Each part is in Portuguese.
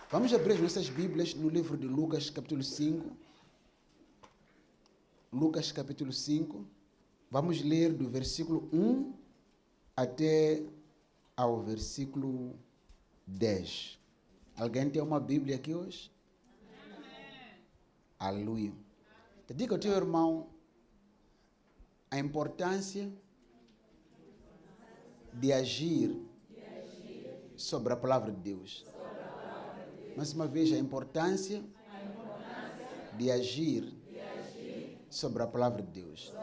Vamos abrir as nossas Bíblias no livro de Lucas, capítulo 5. Lucas, capítulo 5. Vamos ler do versículo 1 até ao versículo 10. Alguém tem uma Bíblia aqui hoje? Amém. Aleluia. Te diga ao teu irmão a importância de agir sobre a palavra de Deus. Mais uma vez, a importância de agir sobre a palavra de Deus.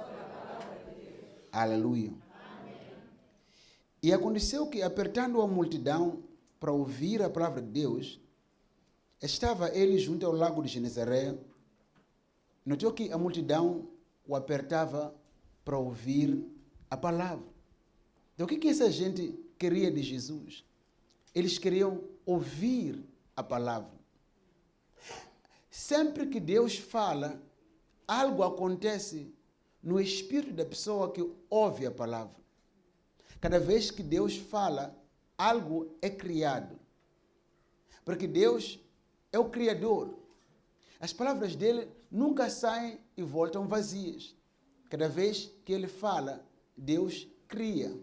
Aleluia. E aconteceu que, apertando a multidão para ouvir a palavra de Deus, estava ele junto ao lago de Genezaré. Notou que a multidão o apertava para ouvir a palavra. Então, o que essa gente queria de Jesus? Eles queriam ouvir a palavra. Sempre que Deus fala, algo acontece no espírito da pessoa que ouve a palavra. Cada vez que Deus fala, algo é criado. Porque Deus é o Criador. As palavras dele nunca saem e voltam vazias. Cada vez que ele fala, Deus cria.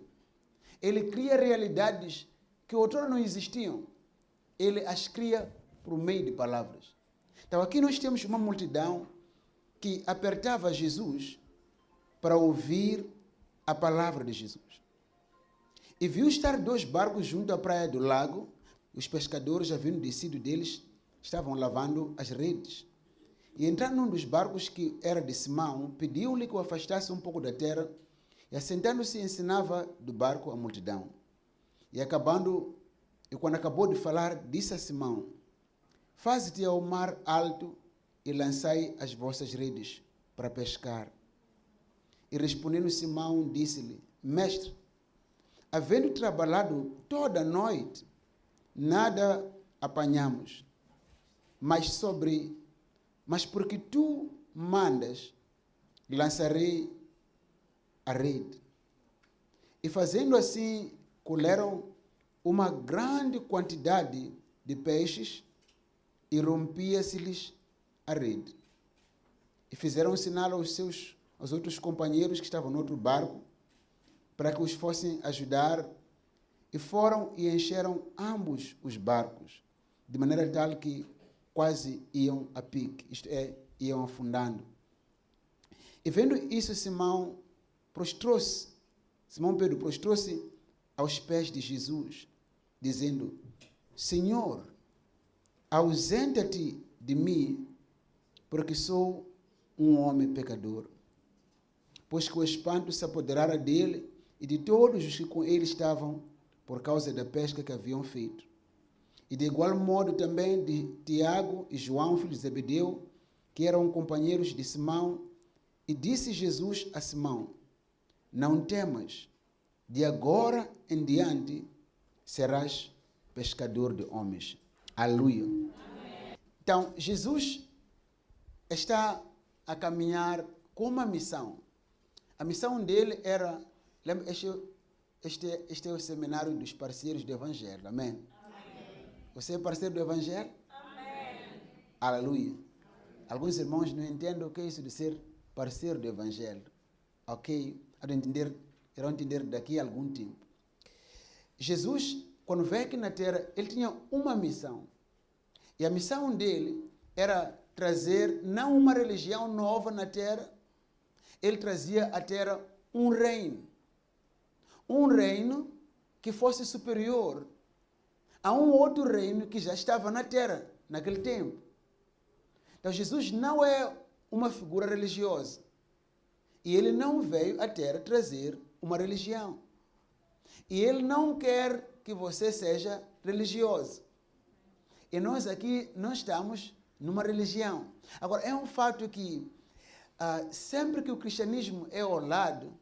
Ele cria realidades que outrora não existiam. Ele as cria por meio de palavras. Então aqui nós temos uma multidão que apertava Jesus para ouvir a palavra de Jesus. E viu estar 2 barcos junto à praia do lago. Os pescadores, havendo descido deles, estavam lavando as redes. E entrando num dos barcos, que era de Simão, pediu-lhe que o afastasse um pouco da terra, e assentando-se ensinava do barco a multidão. E quando acabou de falar, disse a Simão: faze-te ao mar alto e lançai as vossas redes para pescar. E respondendo Simão, disse-lhe: Mestre, havendo trabalhado toda a noite, nada apanhamos, mas porque tu mandas, lançarei a rede. E fazendo assim, colheram uma grande quantidade de peixes e rompia-se-lhes a rede. E fizeram um sinal aos outros companheiros que estavam no outro barco, para que os fossem ajudar, e foram e encheram ambos os barcos, de maneira tal que quase iam a pique, isto é, iam afundando. E vendo isso, Simão Pedro prostrou-se aos pés de Jesus, dizendo: Senhor, ausenta-te de mim, porque sou um homem pecador. Pois que o espanto se apoderara dele e de todos os que com ele estavam, por causa da pesca que haviam feito. E de igual modo também de Tiago e João, filhos de Zebedeu, que eram companheiros de Simão. E disse Jesus a Simão: não temas, de agora em diante serás pescador de homens. Aleluia. Amém. Então, Jesus está a caminhar com uma missão. A missão dele era, lembra, este é o seminário dos parceiros do Evangelho. Amém? Amém. Você é parceiro do Evangelho? Amém. Aleluia. Alguns irmãos não entendem o que é isso de ser parceiro do Evangelho. Ok? Irão entender daqui a algum tempo. Jesus, quando veio aqui na terra, ele tinha uma missão. E a missão dele era trazer não uma religião nova na terra, ele trazia à terra um reino. Um reino que fosse superior a um outro reino que já estava na terra naquele tempo. Então Jesus não é uma figura religiosa. E ele não veio à terra trazer uma religião. E ele não quer que você seja religioso. E nós aqui não estamos numa religião. Agora, é um fato que sempre que o cristianismo é olhado,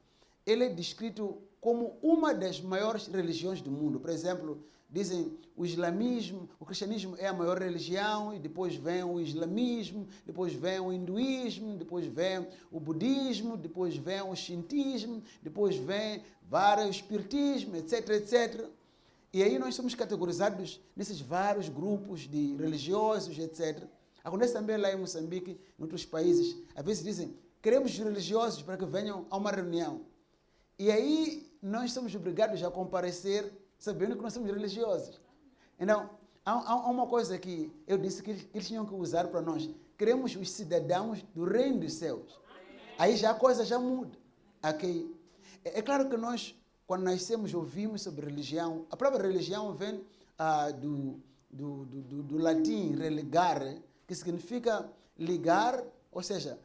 ele é descrito como uma das maiores religiões do mundo. Por exemplo, dizem o islamismo, o cristianismo é a maior religião, e depois vem o islamismo, depois vem o hinduísmo, depois vem o budismo, depois vem o shintismo, depois vem vários espiritismo, etc, etc. E aí nós somos categorizados nesses vários grupos de religiosos, etc. Acontece também lá em Moçambique, em outros países, às vezes dizem, queremos religiosos para que venham a uma reunião. E aí nós somos obrigados a comparecer sabendo que nós somos religiosos. Então, há uma coisa que eu disse que eles tinham que usar para nós. Queremos os cidadãos do reino dos céus. Aí já a coisa já muda. Okay? É claro que nós, quando nascemos, ouvimos sobre religião. A própria religião vem do latim religare, que significa ligar, ou seja,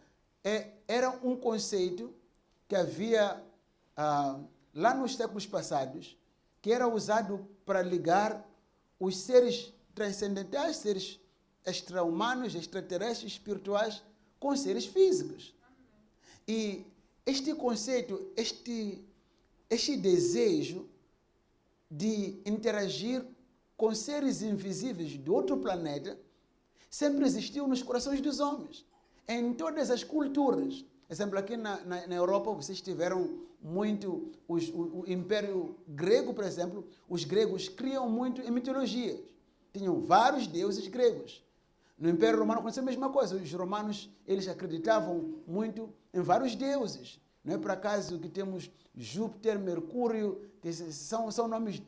era um conceito que havia lá nos séculos passados, que era usado para ligar os seres transcendentais, seres extra-humanos, extraterrestres, espirituais, com seres físicos. E este conceito, este desejo de interagir com seres invisíveis de outro planeta, sempre existiu nos corações dos homens, em todas as culturas. Exemplo, aqui na Europa, vocês tiveram muito o Império Grego, por exemplo. Os gregos criam muito em mitologias. Tinham vários deuses gregos. No Império Romano aconteceu a mesma coisa. Os romanos, eles acreditavam muito em vários deuses. Não é por acaso que temos Júpiter, Mercúrio, que são nomes,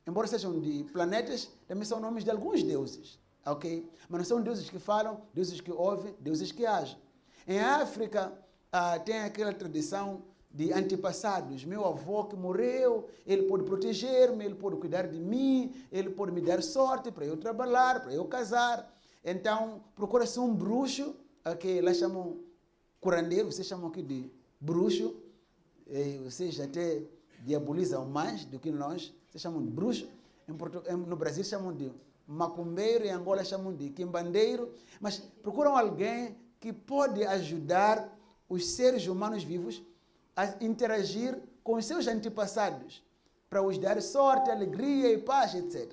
embora sejam de planetas, também são nomes de alguns deuses. Okay? Mas não são deuses que falam, deuses que ouvem, deuses que agem. Em África, tem aquela tradição de antepassados. Meu avô que morreu, ele pode proteger-me, ele pode cuidar de mim, ele pode me dar sorte para eu trabalhar, para eu casar. Então, procura-se um bruxo, que lá chamam curandeiro, vocês chamam aqui de bruxo, vocês até diabolizam mais do que nós, vocês chamam de bruxo. No Brasil chamam de macumbeiro, em Angola chamam de quimbandeiro, mas procuram alguém que pode ajudar os seres humanos vivos a interagir com os seus antepassados, para os dar sorte, alegria e paz, etc.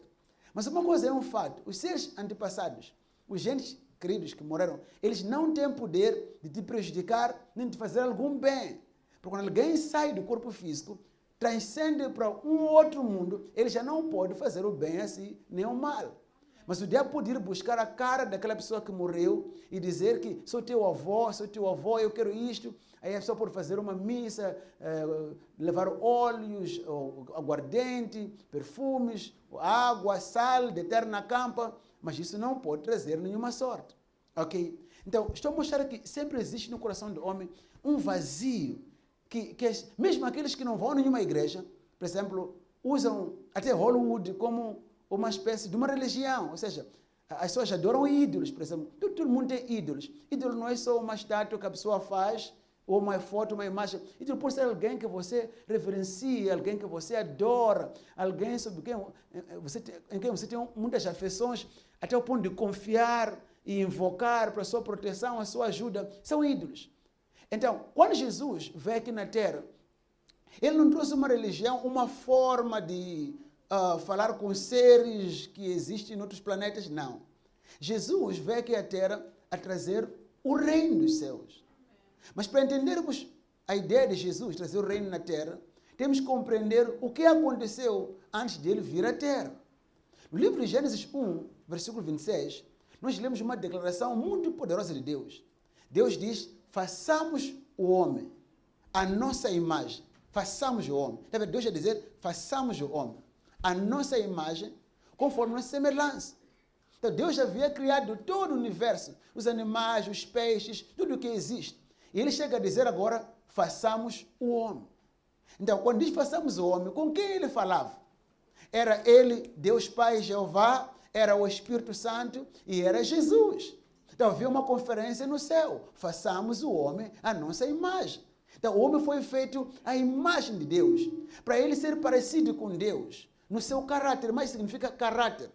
Mas uma coisa é um fato, os seres antepassados, os gentes queridos que morreram, eles não têm poder de te prejudicar, nem de fazer algum bem. Porque quando alguém sai do corpo físico, transcende para um outro mundo, ele já não pode fazer o bem assim, nem o mal. Mas o diabo pode ir buscar a cara daquela pessoa que morreu e dizer que sou teu avô, eu quero isto. Aí a pessoa pode fazer uma missa, levar óleos, aguardente, perfumes, água, sal, de eterna campa, mas isso não pode trazer nenhuma sorte. Ok? Então, estou a mostrar que sempre existe no coração do homem um vazio, que mesmo aqueles que não vão a nenhuma igreja, por exemplo, usam até Hollywood como uma espécie de uma religião, ou seja, as pessoas adoram ídolos, por exemplo. Todo mundo tem ídolos. Ídolo não é só uma estátua que a pessoa faz, ou uma foto, uma imagem. Ídolo pode ser alguém que você reverencia, alguém que você adora, alguém sobre em quem você tem muitas afeições, até o ponto de confiar e invocar para a sua proteção, a sua ajuda. São ídolos. Então, quando Jesus veio aqui na Terra, ele não trouxe uma religião, uma forma de falar com seres que existem em outros planetas, não. Jesus veio aqui à Terra a trazer o reino dos céus. Mas para entendermos a ideia de Jesus trazer o reino na Terra, temos que compreender o que aconteceu antes dele vir à Terra. No livro de Gênesis 1, versículo 26, nós lemos uma declaração muito poderosa de Deus. Deus diz, façamos o homem, a nossa imagem. Façamos o homem. Deus já dizer, façamos o homem, a nossa imagem, conforme nossa semelhança. Então, Deus já havia criado todo o universo, os animais, os peixes, tudo o que existe. E ele chega a dizer agora, façamos o homem. Então, quando diz façamos o homem, com quem ele falava? Era ele, Deus Pai, Jeová, era o Espírito Santo e era Jesus. Então, havia uma conferência no céu, façamos o homem a nossa imagem. Então, o homem foi feito à imagem de Deus, para ele ser parecido com Deus, no seu caráter, mas significa caráter.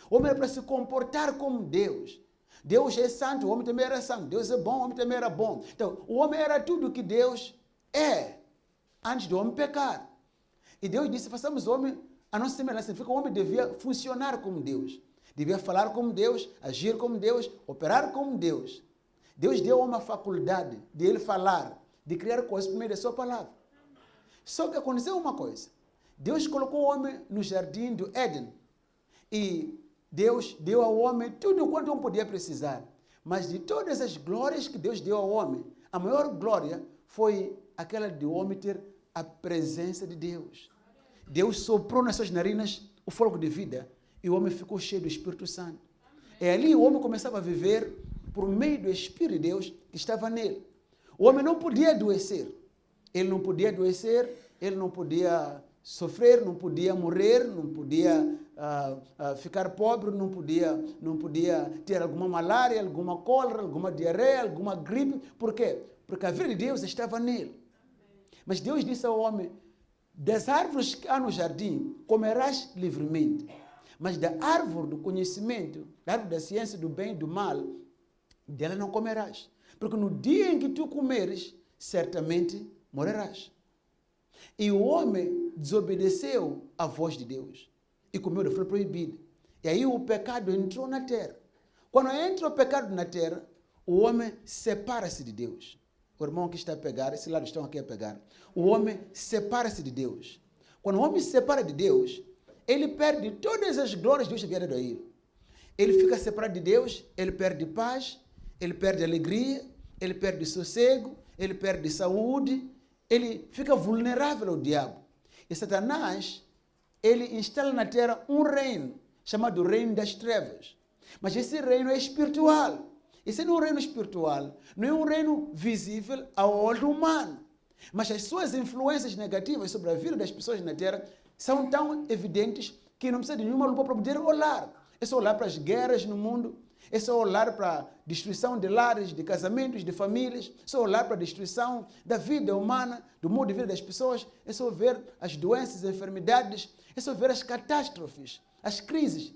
O homem era para se comportar como Deus. Deus é santo, o homem também era santo. Deus é bom, o homem também era bom. Então, o homem era tudo que Deus é, antes do homem pecar. E Deus disse, façamos o homem a nossa semelhança significa que o homem devia funcionar como Deus. Devia falar como Deus, agir como Deus, operar como Deus. Deus deu a uma faculdade de ele falar, de criar coisas por meio da sua palavra. Só que aconteceu uma coisa. Deus colocou o homem no jardim do Éden. E Deus deu ao homem tudo quanto o homem podia precisar. Mas de todas as glórias que Deus deu ao homem, a maior glória foi aquela de o homem ter a presença de Deus. Deus soprou nas suas narinas o fogo de vida e o homem ficou cheio do Espírito Santo. E ali o homem começava a viver por meio do Espírito de Deus que estava nele. O homem não podia adoecer. Ele não podia adoecer, ele não podia sofrer, não podia morrer, não podia ficar pobre, não podia ter alguma malária, alguma cólera, alguma diarreia, alguma gripe. Por quê? Porque a vida de Deus estava nele. Mas Deus disse ao homem, das árvores que há no jardim, comerás livremente. Mas da árvore do conhecimento, da árvore da ciência do bem e do mal, dela não comerás. Porque no dia em que tu comeres, certamente morrerás. E o homem desobedeceu à voz de Deus e comeu da fruta proibida. E aí o pecado entrou na terra. Quando entra o pecado na terra, o homem separa-se de Deus. O irmão que está a pegar, esse lado estão aqui a pegar. O homem separa-se de Deus. Quando o homem se separa de Deus, ele perde todas as glórias de Deus que havia dado a ele. Ele fica separado de Deus, ele perde paz, ele perde alegria, ele perde sossego, ele perde saúde, ele fica vulnerável ao diabo. E Satanás, ele instala na terra um reino, chamado reino das trevas. Mas esse reino é espiritual. Esse não é um reino espiritual, não é um reino visível ao olho humano. Mas as suas influências negativas sobre a vida das pessoas na terra são tão evidentes que não precisa de nenhuma lupa para poder olhar. É só olhar para as guerras no mundo, é só olhar para a destruição de lares, de casamentos, de famílias, é só olhar para a destruição da vida humana, do modo de vida das pessoas, é só ver as doenças, as enfermidades, é só ver as catástrofes, as crises.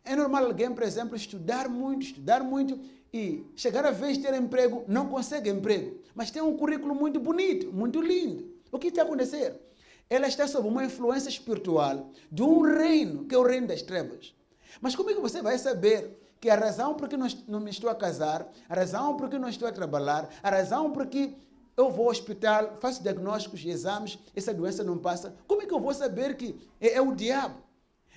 É normal alguém, por exemplo, estudar muito e chegar a vez de ter emprego, não consegue emprego, mas tem um currículo muito bonito, muito lindo. O que está a acontecer? Ela está sob uma influência espiritual de um reino, que é o reino das trevas. Mas como é que você vai saber que a razão por que não me estou a casar, a razão por que não estou a trabalhar, a razão por que eu vou ao hospital, faço diagnósticos e exames, essa doença não passa? Como é que eu vou saber que é o diabo?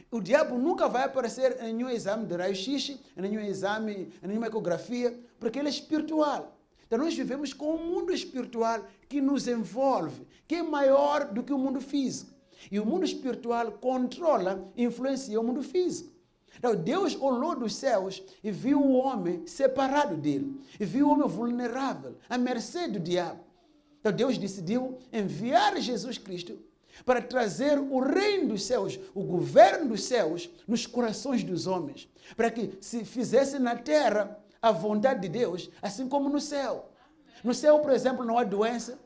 O diabo nunca vai aparecer em nenhum exame de raio-x, em nenhum exame, em nenhuma ecografia, porque ele é espiritual. Então nós vivemos com um mundo espiritual que nos envolve, que é maior do que o mundo físico. E o mundo espiritual controla e influencia o mundo físico. Então Deus olhou dos céus e viu o homem separado dele. E viu o homem vulnerável, à mercê do diabo. Então Deus decidiu enviar Jesus Cristo para trazer o reino dos céus, o governo dos céus, nos corações dos homens, para que se fizesse na terra a vontade de Deus, assim como no céu. No céu, por exemplo, não há doença,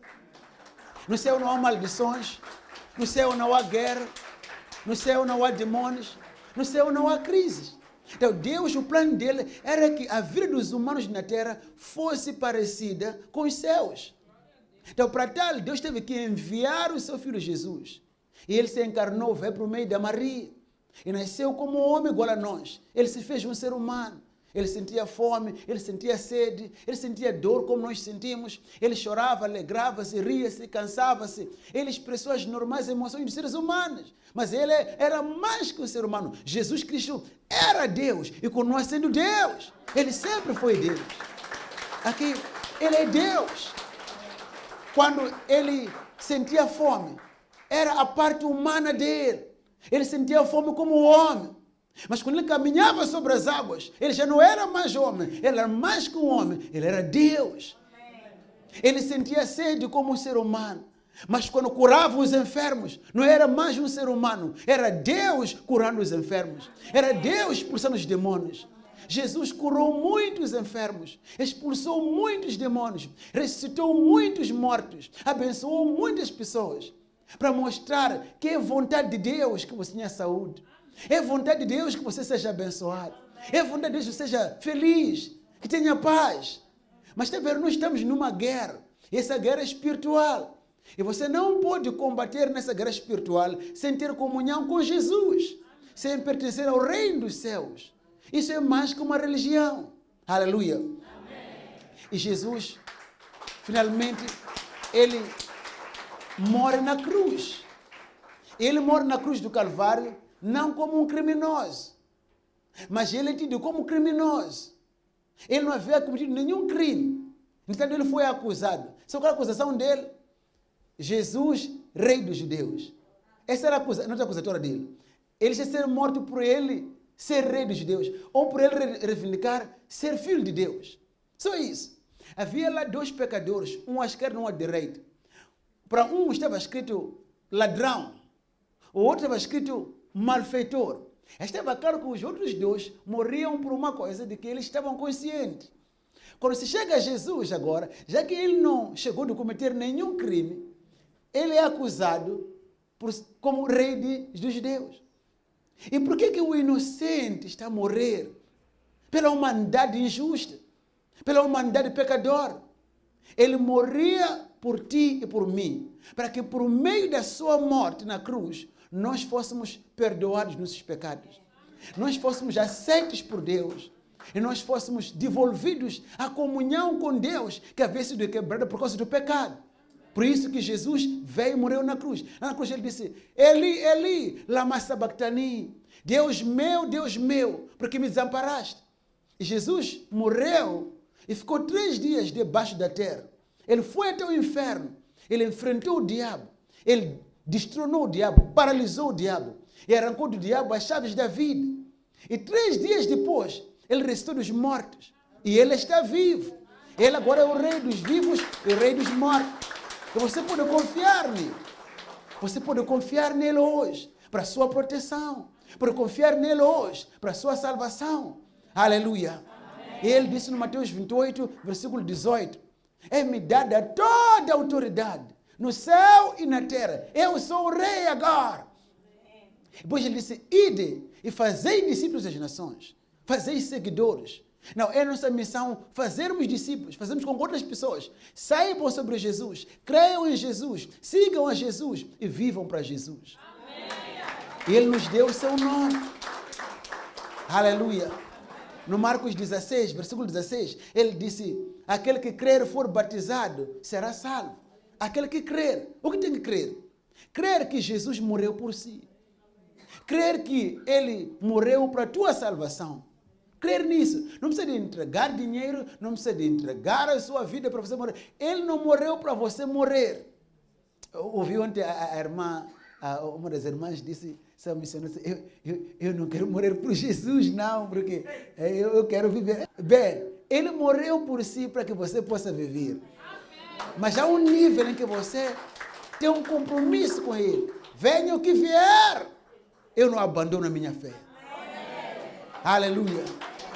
no céu não há maldições, no céu não há guerra, no céu não há demônios, no céu não há crises. Então Deus, o plano dele era que a vida dos humanos na terra fosse parecida com os céus. Então, para tal, Deus teve que enviar o seu filho Jesus. E ele se encarnou, veio por meio da Maria. E nasceu como um homem igual a nós. Ele se fez um ser humano. Ele sentia fome, ele sentia sede, ele sentia dor como nós sentimos. Ele chorava, alegrava-se, ria-se, cansava-se. Ele expressou as normais emoções dos seres humanos. Mas ele era mais que um ser humano. Jesus Cristo era Deus e continua sendo Deus. Ele sempre foi Deus. Aqui, ele é Deus. Quando ele sentia fome, era a parte humana dele. Ele sentia fome como homem. Mas quando ele caminhava sobre as águas, ele já não era mais homem, ele era mais que um homem, ele era Deus. Ele sentia sede como um ser humano. Mas quando curava os enfermos, não era mais um ser humano, era Deus curando os enfermos. Era Deus expulsando os demônios. Jesus curou muitos enfermos, expulsou muitos demônios, ressuscitou muitos mortos, abençoou muitas pessoas, para mostrar que é vontade de Deus que você tenha saúde, é vontade de Deus que você seja abençoado, é vontade de Deus que você seja feliz, que tenha paz. Mas também nós estamos numa guerra, e essa guerra é espiritual. E você não pode combater nessa guerra espiritual sem ter comunhão com Jesus, sem pertencer ao reino dos céus. Isso é mais que uma religião. Aleluia. Amém. E Jesus, finalmente, ele morre na cruz. Ele morre na cruz do Calvário não como um criminoso, mas ele é tido como criminoso. Ele não havia cometido nenhum crime. Então ele foi acusado. Só que a acusação dele, Jesus, rei dos judeus. Essa era a nota acusatória dele. Ele ia ser morto por ele ser rei dos judeus, ou por ele reivindicar ser filho de Deus. Só isso. Havia lá 2 pecadores, um à esquerda e um à direita. Para um estava escrito ladrão, o outro estava escrito malfeitor. Estava claro que os outros 2 morriam por uma coisa de que eles estavam conscientes. Quando se chega a Jesus agora, já que ele não chegou a cometer nenhum crime, ele é acusado como rei dos judeus. E por que o inocente está a morrer? Pela humanidade injusta, pela humanidade pecadora. Ele morria por ti e por mim, para que por meio da sua morte na cruz, nós fôssemos perdoados dos nossos pecados. Nós fôssemos aceitos por Deus. E nós fôssemos devolvidos à comunhão com Deus, que havia sido quebrada por causa do pecado. Por isso que Jesus veio e morreu na cruz. Na cruz ele disse, Eli, Eli, lama sabachthani. Deus meu, por que me desamparaste? E Jesus morreu e ficou 3 dias debaixo da terra. Ele foi até o inferno. Ele enfrentou o diabo. Ele destronou o diabo, paralisou o diabo. E arrancou do diabo as chaves da vida. E 3 dias depois, ele ressuscitou dos mortos. E ele está vivo. Ele agora é o rei dos vivos e o rei dos mortos. E você pode confiar nele. Você pode confiar nele hoje para a sua proteção. Pode confiar nele hoje para a sua salvação. Aleluia. Amém. Ele disse no Mateus 28, versículo 18. É-me dada toda a autoridade no céu e na terra. Eu sou o rei agora. Depois ele disse, ide e fazei discípulos das nações. Fazei seguidores. Não, é nossa missão fazermos discípulos, fazermos com que outras pessoas saibam sobre Jesus, creiam em Jesus, sigam a Jesus e vivam para Jesus. Amém. Ele nos deu o seu nome. Aleluia. No Marcos 16, versículo 16, ele disse, aquele que crer e for batizado será salvo. Aquele que crer. O que tem que crer? Crer que Jesus morreu por si. Crer que ele morreu para a tua salvação. Crer nisso. Não precisa de entregar dinheiro, não precisa de entregar a sua vida para você morrer. Ele não morreu para você morrer. Eu ouvi ontem a irmã, uma das irmãs disse, eu não quero morrer por Jesus, não, porque eu quero viver. Bem, ele morreu por si para que você possa viver. Mas há um nível em que você tem um compromisso com ele. Venha o que vier, eu não abandono a minha fé. Aleluia.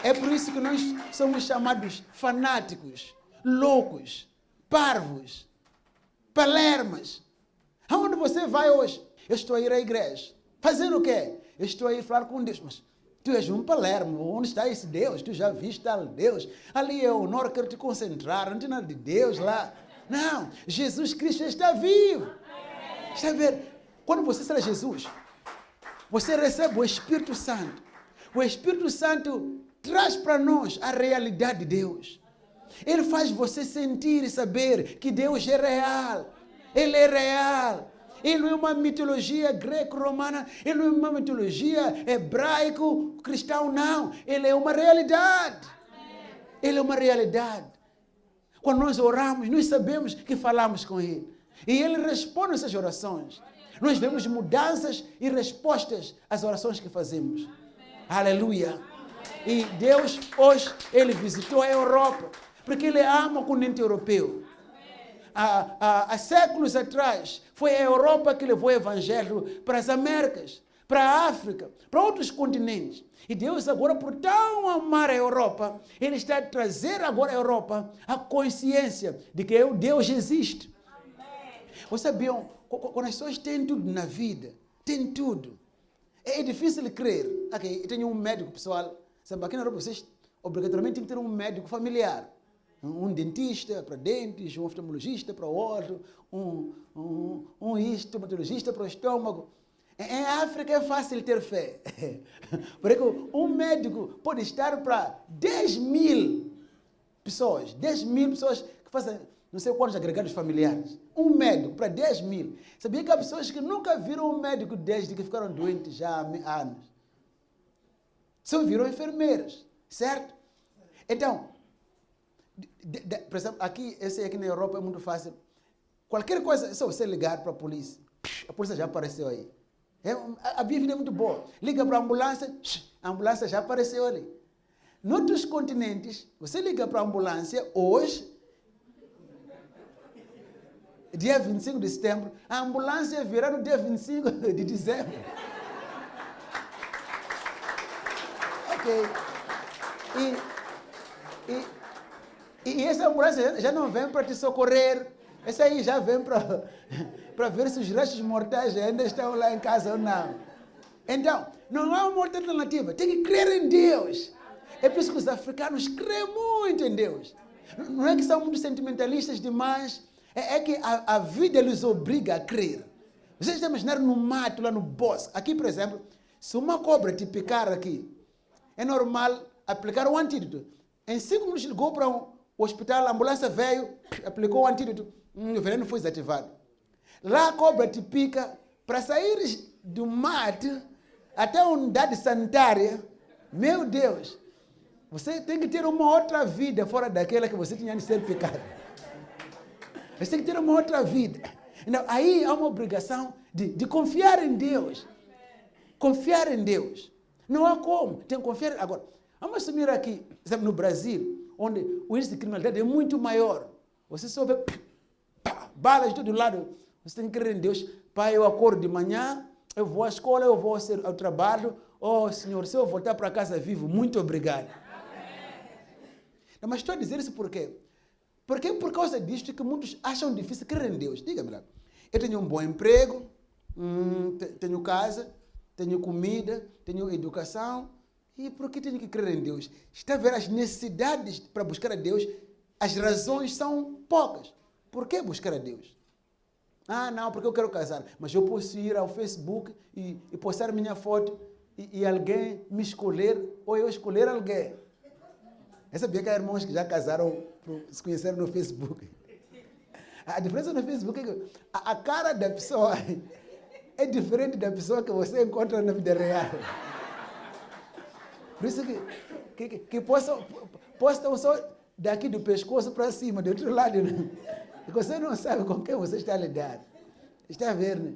É por isso que nós somos chamados fanáticos, loucos, parvos, palermas. Aonde você vai hoje? Eu estou a ir à igreja. Fazendo o quê? Eu estou a ir falar com Deus. Mas tu és um palermo. Onde está esse Deus? Tu já viste tal Deus? Ali é o norte, quero te concentrar. Não tem nada de Deus lá. Não. Jesus Cristo está vivo. Está a ver? Quando você será Jesus, você recebe o Espírito Santo. O Espírito Santo traz para nós a realidade de Deus. Ele faz você sentir e saber que Deus é real. Ele é real. Ele não é uma mitologia greco-romana, ele não é uma mitologia hebraico-cristão, não. Ele é uma realidade. Ele é uma realidade. Quando nós oramos, nós sabemos que falamos com Ele. E Ele responde essas orações. Nós vemos mudanças e respostas às orações que fazemos. Aleluia. E Deus hoje, Ele visitou a Europa, porque Ele ama o continente europeu. Há séculos atrás, foi a Europa que levou o Evangelho para as Américas, para a África, para outros continentes. E Deus agora, por tão amar a Europa, Ele está a trazer agora a Europa a consciência de que Deus existe. Vocês sabiam, quando as pessoas têm tudo na vida, têm tudo, é difícil crer. Okay, eu tenho um médico, pessoal. Sabe, aqui na Europa vocês obrigatoriamente têm que ter um médico familiar. Um dentista para dentes, um oftalmologista para o outro, um estomatologista para o estômago. Em África é fácil ter fé. Porque um médico pode estar para 10.000 pessoas. 10.000 pessoas que fazem não sei quantos agregados familiares. Um médico para 10.000. Sabia que há pessoas que nunca viram um médico desde que ficaram doentes já há anos. Só viram enfermeiros, certo? Então, por exemplo, aqui na Europa é muito fácil. Qualquer coisa, é só você ligar para a polícia já apareceu aí. A vida é muito boa. Liga para a ambulância já apareceu ali. Noutros continentes, você liga para a ambulância hoje, dia 25 de setembro, a ambulância virá no dia 25 de dezembro. Ok. E essa ambulância já não vem para te socorrer. Essa aí já vem para ver se os restos mortais ainda estão lá em casa ou não. Então, não há uma outra alternativa. Tem que crer em Deus. É por isso que os africanos creem muito em Deus. Não é que são muito sentimentalistas demais. É que a vida lhes obriga a crer. Vocês estão imaginando no mato, lá no bosque. Aqui, por exemplo, se uma cobra te picar aqui, é normal aplicar um antídoto. Em 5 minutos ligou para o hospital, a ambulância veio, aplicou o antídoto, o veneno foi desativado. Lá a cobra te pica, para sair do mato até a unidade sanitária, meu Deus, você tem que ter uma outra vida fora daquela que você tinha de ser picado. Você tem que ter uma outra vida. Então, aí há uma obrigação de confiar em Deus. Confiar em Deus. Não há como. Tem que confiar. Agora, vamos assumir aqui, exemplo, no Brasil, onde o índice de criminalidade é muito maior. Você só vê balas de todo lado. Você tem que crer em Deus. Pai, eu acordo de manhã, eu vou à escola, eu vou ao trabalho. Oh, Senhor, se eu voltar para casa vivo, muito obrigado. Não, mas estou a dizer isso por quê? Porque é por causa disto que muitos acham difícil crer em Deus. Diga-me lá. Eu tenho um bom emprego, tenho casa, tenho comida, tenho educação. E por que tenho que crer em Deus? Está a ver as necessidades para buscar a Deus, as razões são poucas. Por que buscar a Deus? Ah, não, porque eu quero casar. Mas eu posso ir ao Facebook e postar minha foto e alguém me escolher ou eu escolher alguém. Eu sabia que há irmãos que já casaram, se conheceram no Facebook. A diferença no Facebook é que a cara da pessoa é diferente da pessoa que você encontra na vida real. Por isso que postam só daqui do pescoço para cima, do outro lado. Né? E você não sabe com quem você está a lidar. Está a ver, né?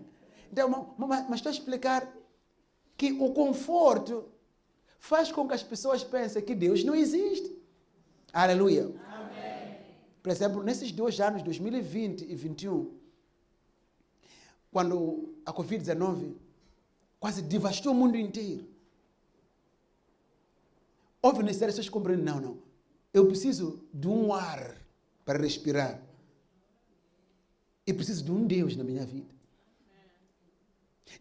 Então, mas estou a explicar que o conforto faz com que as pessoas pensem que Deus não existe. Aleluia. Amém. Por exemplo, nesses 2 anos, 2020 e 2021, quando a Covid-19 quase devastou o mundo inteiro, houve necessidade de pessoas compreendem, não, eu preciso de um ar para respirar. E preciso de um Deus na minha vida.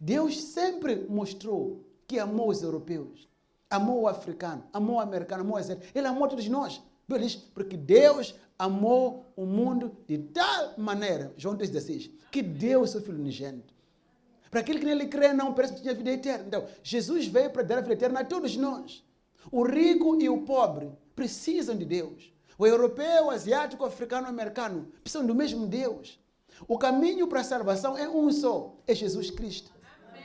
Deus sempre mostrou que amou os europeus, amou o africano, amou o americano, amou o asiático. Ele amou todos nós. Ele diz, porque Deus amou o mundo de tal maneira, João 3,16, que deu o seu Filho unigênito. Para aquele que nele crê, não parece que tinha vida eterna. Então, Jesus veio para dar a vida eterna a todos nós. O rico e o pobre precisam de Deus. O europeu, o asiático, o africano, o americano precisam do mesmo Deus. O caminho para a salvação é um só, é Jesus Cristo.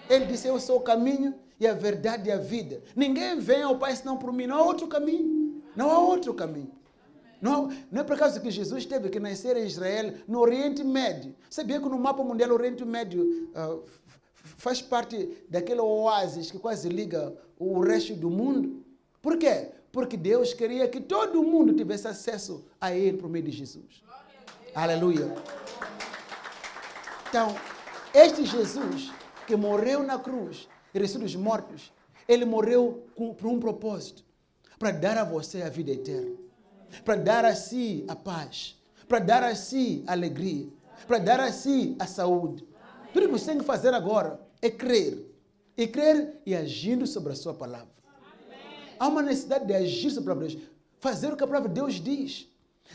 Ele disse, eu sou o caminho e a verdade e a vida. Ninguém vem ao Pai senão por mim, não há outro caminho. Não há outro caminho. Não é por causa que Jesus teve que nascer em Israel, no Oriente Médio. Sabia que no mapa mundial o Oriente Médio faz parte daquele oásis que quase liga o resto do mundo? Por quê? Porque Deus queria que todo mundo tivesse acesso a Ele por meio de Jesus. Aleluia. Então, este Jesus que morreu na cruz e ressuscitou dos mortos, Ele morreu por um propósito, para dar a você a vida eterna, para dar a si a paz, para dar a si a alegria, para dar a si a saúde. Tudo que você tem que fazer agora é crer. E crer e agindo sobre a sua palavra. Há uma necessidade de agir sobre a palavra de Deus. Fazer o que a palavra de Deus diz.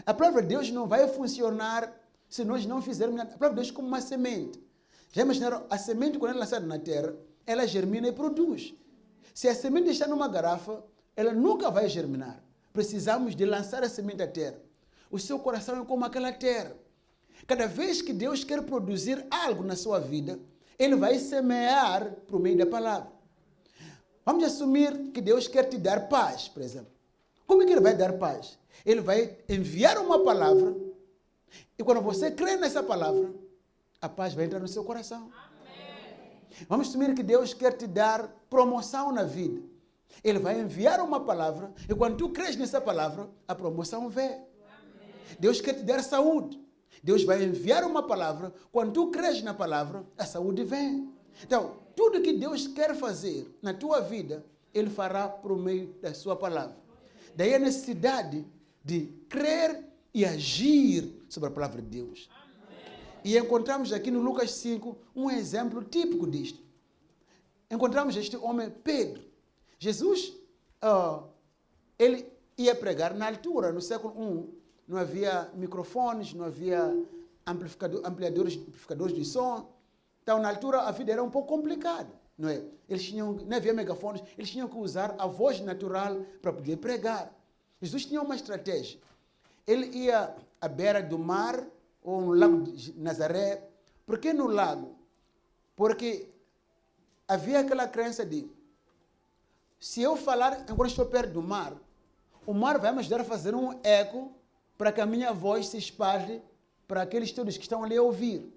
A palavra de Deus não vai funcionar se nós não fizermos nada. A palavra de Deus é como uma semente. Já imaginaram? A semente, quando é lançada na terra, ela germina e produz. Se a semente está numa garrafa, ela nunca vai germinar. Precisamos de lançar a semente à terra. O seu coração é como aquela terra. Cada vez que Deus quer produzir algo na sua vida, Ele vai semear por meio da palavra. Vamos assumir que Deus quer te dar paz, por exemplo. Como é que Ele vai dar paz? Ele vai enviar uma palavra, e quando você crê nessa palavra, a paz vai entrar no seu coração. Amém. Vamos assumir que Deus quer te dar promoção na vida. Ele vai enviar uma palavra, e quando tu crês nessa palavra, a promoção vem. Amém. Deus quer te dar saúde. Deus vai enviar uma palavra, quando tu crês na palavra, a saúde vem. Então, tudo que Deus quer fazer na tua vida, Ele fará por meio da sua palavra. Daí a necessidade de crer e agir sobre a palavra de Deus. E encontramos aqui no Lucas 5 um exemplo típico disto. Encontramos este homem Pedro. Jesus, ele ia pregar na altura, no século I, não havia microfones, não havia amplificadores de som. Então, na altura, a vida era um pouco complicada, não é? Não havia megafones, eles tinham que usar a voz natural para poder pregar. Jesus tinha uma estratégia. Ele ia à beira do mar, ou no lago de Nazaré. Por que no lago? Porque havia aquela crença de, se eu falar enquanto estou perto do mar, o mar vai me ajudar a fazer um eco para que a minha voz se espalhe para aqueles todos que estão ali a ouvir.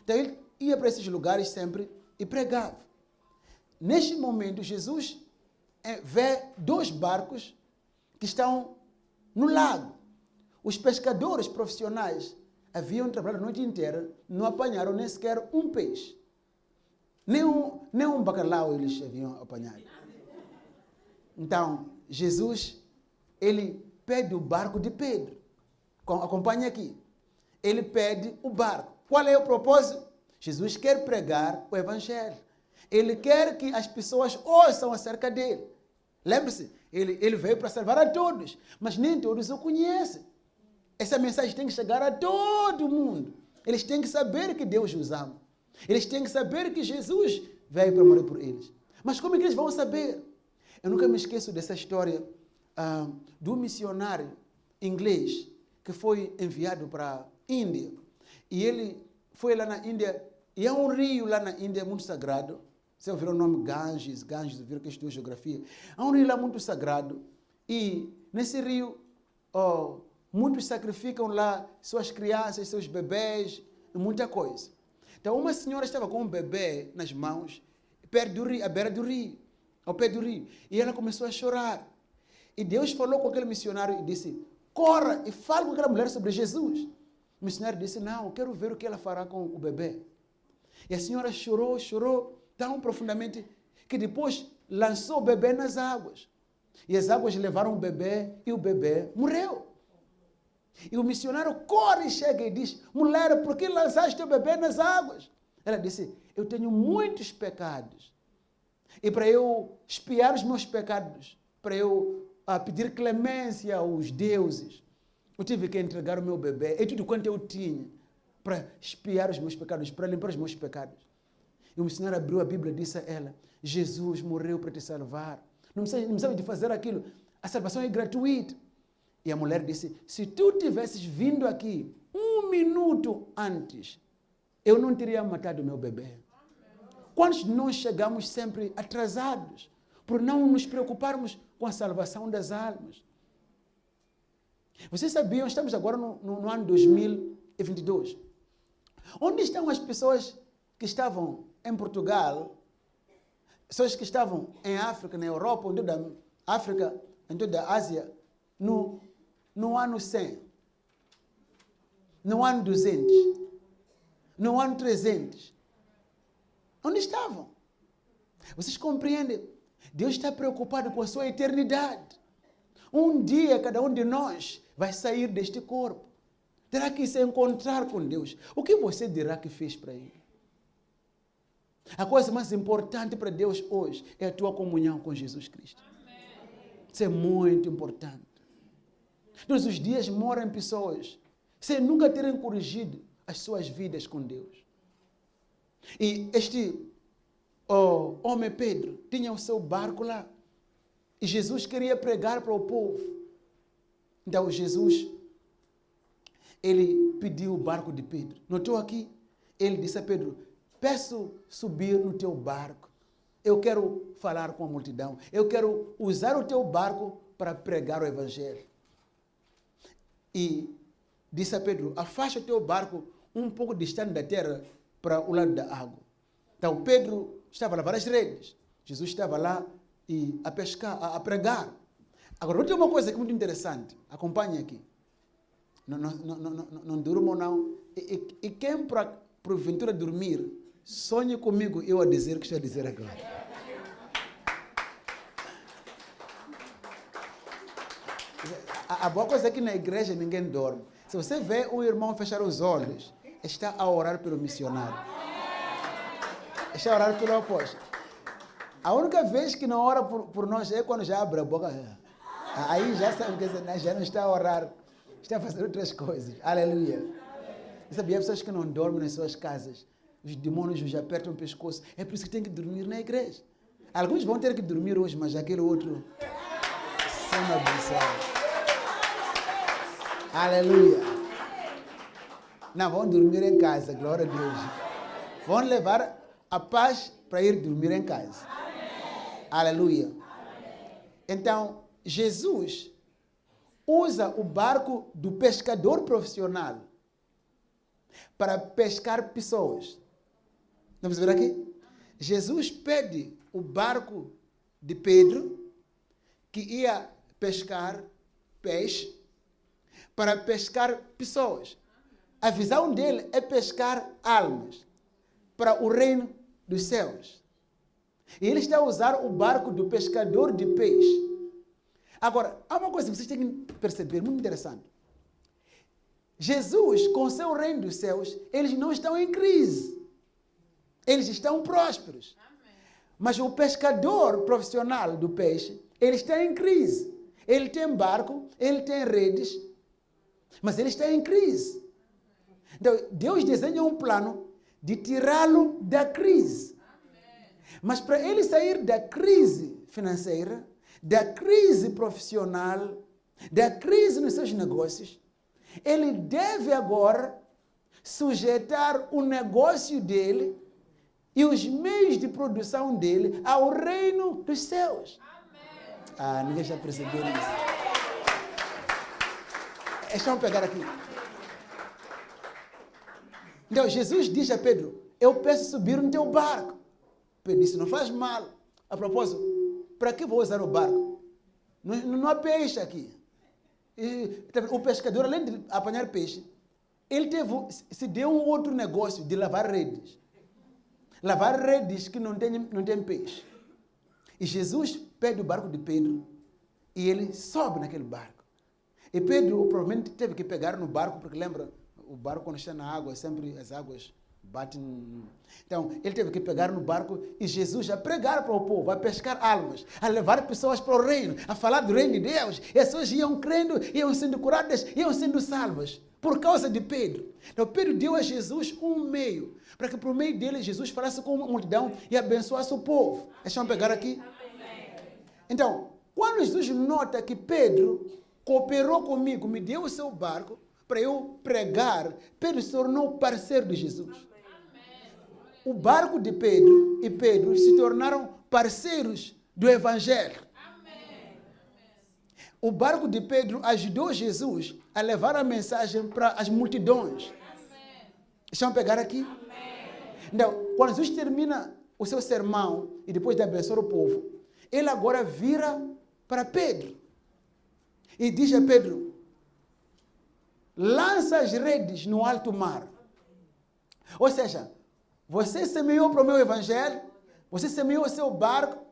Então ele ia para esses lugares sempre e pregava. Neste momento, Jesus vê 2 barcos que estão no lago. Os pescadores profissionais haviam trabalhado a noite inteira, não apanharam nem sequer um peixe. Nem um bacalhau eles haviam apanhado. Então, Jesus, ele pede o barco de Pedro. Acompanhe aqui. Ele pede o barco. Qual é o propósito? Jesus quer pregar o evangelho. Ele quer que as pessoas ouçam acerca dele. Lembre-se, ele veio para salvar a todos, mas nem todos o conhecem. Essa mensagem tem que chegar a todo mundo. Eles têm que saber que Deus os ama. Eles têm que saber que Jesus veio para morrer por eles. Mas como é que eles vão saber? Eu nunca me esqueço dessa história do missionário inglês que foi enviado para a Índia. E ele foi lá na Índia, e há um rio lá na Índia muito sagrado. Você ouviu o nome Ganges, ouviram que estudou geografia. Há um rio lá muito sagrado, e nesse rio, muitos sacrificam lá suas crianças, seus bebês, muita coisa. Então, uma senhora estava com um bebê nas mãos, perto do rio, à beira do rio, ao pé do rio, e ela começou a chorar. E Deus falou com aquele missionário e disse, corra e fale com aquela mulher sobre Jesus. O missionário disse, não, eu quero ver o que ela fará com o bebê. E a senhora chorou tão profundamente, que depois lançou o bebê nas águas. E as águas levaram o bebê, e o bebê morreu. E o missionário corre e chega e diz, mulher, por que lançaste o bebê nas águas? Ela disse, eu tenho muitos pecados. E para eu expiar os meus pecados, para eu pedir clemência aos deuses, eu tive que entregar o meu bebê, e tudo quanto eu tinha, para expiar os meus pecados, para limpar os meus pecados. E o missionário abriu a Bíblia e disse a ela, Jesus morreu para te salvar. Não precisa de fazer aquilo. A salvação é gratuita. E a mulher disse, se tu tivesses vindo aqui 1 minuto antes, eu não teria matado o meu bebê. Quantos de nós chegamos sempre atrasados, por não nos preocuparmos com a salvação das almas? Vocês sabiam, estamos agora no ano 2022. Onde estão as pessoas que estavam em Portugal, pessoas que estavam em África, na Europa, em toda a África, em toda a Ásia, no ano 100, no ano 200, no ano 300? Onde estavam? Vocês compreendem? Deus está preocupado com a sua eternidade. Um dia, cada um de nós vai sair deste corpo. Terá que se encontrar com Deus. O que você dirá que fez para Ele? A coisa mais importante para Deus hoje é a tua comunhão com Jesus Cristo. Isso é muito importante. Todos os dias morrem pessoas sem nunca terem corrigido as suas vidas com Deus. E este homem Pedro tinha o seu barco lá. E Jesus queria pregar para o povo. Então Jesus, ele pediu o barco de Pedro. Notou aqui? Ele disse a Pedro, peço subir no teu barco. Eu quero falar com a multidão. Eu quero usar o teu barco para pregar o evangelho. E disse a Pedro, afasta o teu barco um pouco distante da terra para o lado da água. Então Pedro estava a lavar as redes. Jesus estava lá a pescar, a pregar. Agora, tem uma coisa que é muito interessante. Acompanhe aqui. Não durmam não. E quem porventura dormir, sonhe comigo eu a dizer o que estou a dizer agora. A boa coisa é que na igreja ninguém dorme. Se você vê um irmão fechar os olhos, está a orar pelo missionário. Está a orar pelo apóstolo. A única vez que não ora por nós é quando já abre a boca. Aí já sabe que já não está a orar, está a fazer outras coisas. Aleluia. Sabia, pessoas que não dormem nas suas casas, os demônios já apertam o pescoço. É por isso que tem que dormir na igreja. Alguns vão ter que dormir hoje, mas aquele outro são abençoados. Aleluia. Não, vão dormir em casa, glória a Deus. Vão levar a paz para ir dormir em casa. Aleluia. Então, Jesus usa o barco do pescador profissional para pescar pessoas. Vamos ver aqui? Jesus pede o barco de Pedro, que ia pescar peixe, para pescar pessoas. A visão dele é pescar almas para o reino dos céus. E ele está a usar o barco do pescador de peixe. Agora, há uma coisa que vocês têm que perceber, muito interessante. Jesus, com o seu reino dos céus, eles não estão em crise. Eles estão prósperos. Mas o pescador profissional do peixe, ele está em crise. Ele tem barco, ele tem redes, mas ele está em crise. Então, Deus desenha um plano de tirá-lo da crise. Mas para ele sair da crise financeira, da crise profissional, da crise nos seus negócios, ele deve agora sujeitar o negócio dele e os meios de produção dele ao reino dos céus. Ah, ninguém já percebeu isso. Vamos pegar aqui. Então, Jesus diz a Pedro, eu peço subir no teu barco. Pedro disse, não faz mal. A propósito, para que vou usar o barco? Não há peixe aqui. E, o pescador, além de apanhar peixe, ele se deu um outro negócio de lavar redes. Lavar redes que não tem peixe. E Jesus pede o barco de Pedro e ele sobe naquele barco. E Pedro provavelmente teve que pegar no barco, porque lembra, o barco quando está na água, sempre as águas batem. Então, ele teve que pegar no barco e Jesus a pregar para o povo, a pescar almas, a levar pessoas para o reino, a falar do reino de Deus. E as pessoas iam crendo, iam sendo curadas, iam sendo salvas, por causa de Pedro. Então, Pedro deu a Jesus um meio, para que por meio dele Jesus falasse com uma multidão e abençoasse o povo. Deixa eu pegar aqui. Então, quando Jesus nota que Pedro cooperou comigo, me deu o seu barco para eu pregar, Pedro se tornou parceiro de Jesus. O barco de Pedro e Pedro se tornaram parceiros do Evangelho. O barco de Pedro ajudou Jesus a levar a mensagem para as multidões. Deixa eu pegar aqui. Então, quando Jesus termina o seu sermão e depois de abençoar o povo, ele agora vira para Pedro e diz a Pedro, lança as redes no alto mar. Ou seja, você semeou para o meu evangelho, você semeou o seu barco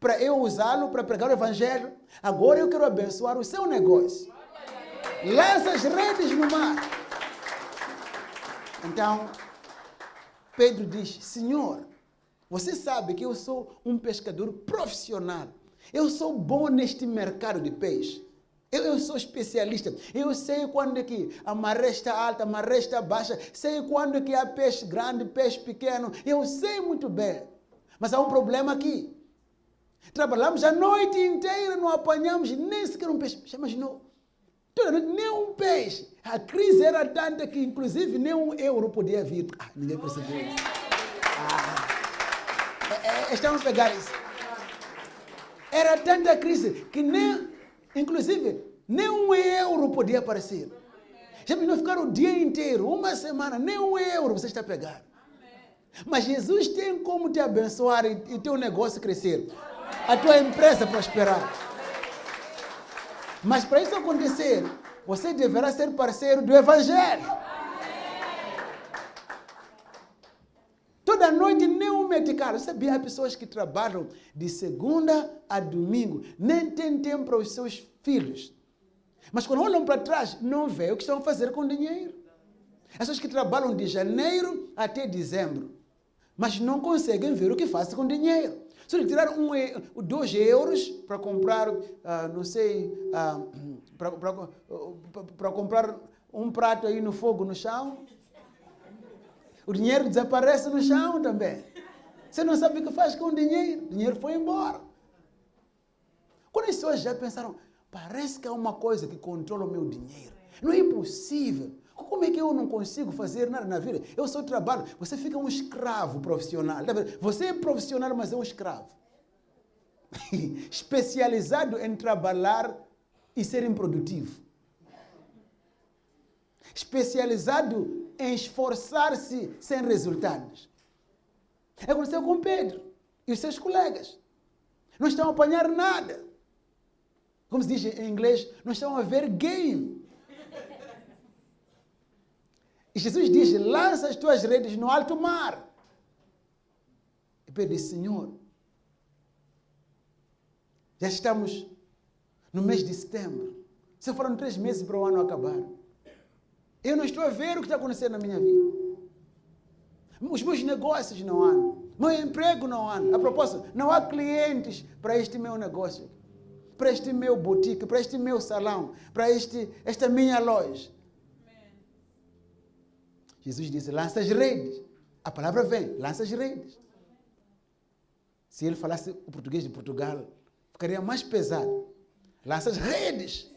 para eu usá-lo para pregar o evangelho. Agora eu quero abençoar o seu negócio. Lança as redes no mar. Então, Pedro diz, Senhor, você sabe que eu sou um pescador profissional. Eu sou bom neste mercado de peixe. Eu sou especialista. Eu sei quando é que a maré está alta, a maré está baixa. Sei quando é que há peixe grande, peixe pequeno. Eu sei muito bem. Mas há um problema aqui. Trabalhamos a noite inteira, não apanhamos nem sequer um peixe. Já imaginou? Toda noite, nem um peixe. A crise era tanta que, inclusive, nem €1 podia vir. Ninguém percebeu isso. Estamos a pegar isso. Era tanta crise que nem, inclusive, nem €1 podia aparecer. Já imaginou ficar o dia inteiro, uma semana, nem €1 você está a pegar. Mas Jesus tem como te abençoar e teu negócio crescer. A tua empresa prosperar. Mas para isso acontecer, você deverá ser parceiro do Evangelho. Toda noite nem um medicado. Sabia, há pessoas que trabalham de segunda a domingo, nem tem tempo para os seus filhos. Mas quando olham para trás, não vê o que estão a fazer com o dinheiro. As pessoas que trabalham de janeiro até dezembro, mas não conseguem ver o que fazem com o dinheiro. Se eles tiraram €2 para comprar, para comprar um prato aí no fogo no chão, o dinheiro desaparece no chão também. Você não sabe o que faz com o dinheiro foi embora. Quando as pessoas já pensaram, parece que há uma coisa que controla o meu dinheiro. Não é possível. Como é que eu não consigo fazer nada na vida? Eu só trabalho. Você fica um escravo profissional. Você é profissional, mas é um escravo. Especializado em trabalhar e ser improdutivo. Especializado em esforçar-se sem resultados. Aconteceu com Pedro e os seus colegas. Não estão a apanhar nada. Como se diz em inglês, não estão a ver game. E Jesus diz, lança as tuas redes no alto mar. E Pedro disse, Senhor, já estamos no mês de setembro. Se foram 3 meses para o ano acabar. Eu não estou a ver o que está acontecendo na minha vida. Os meus negócios não andam. Meu emprego não anda. A propósito, não há clientes para este meu negócio. Para este meu boutique, para este meu salão, para esta minha loja. Jesus disse, lança as redes. A palavra vem, lança as redes. Se ele falasse o português de Portugal, ficaria mais pesado. Lança as redes.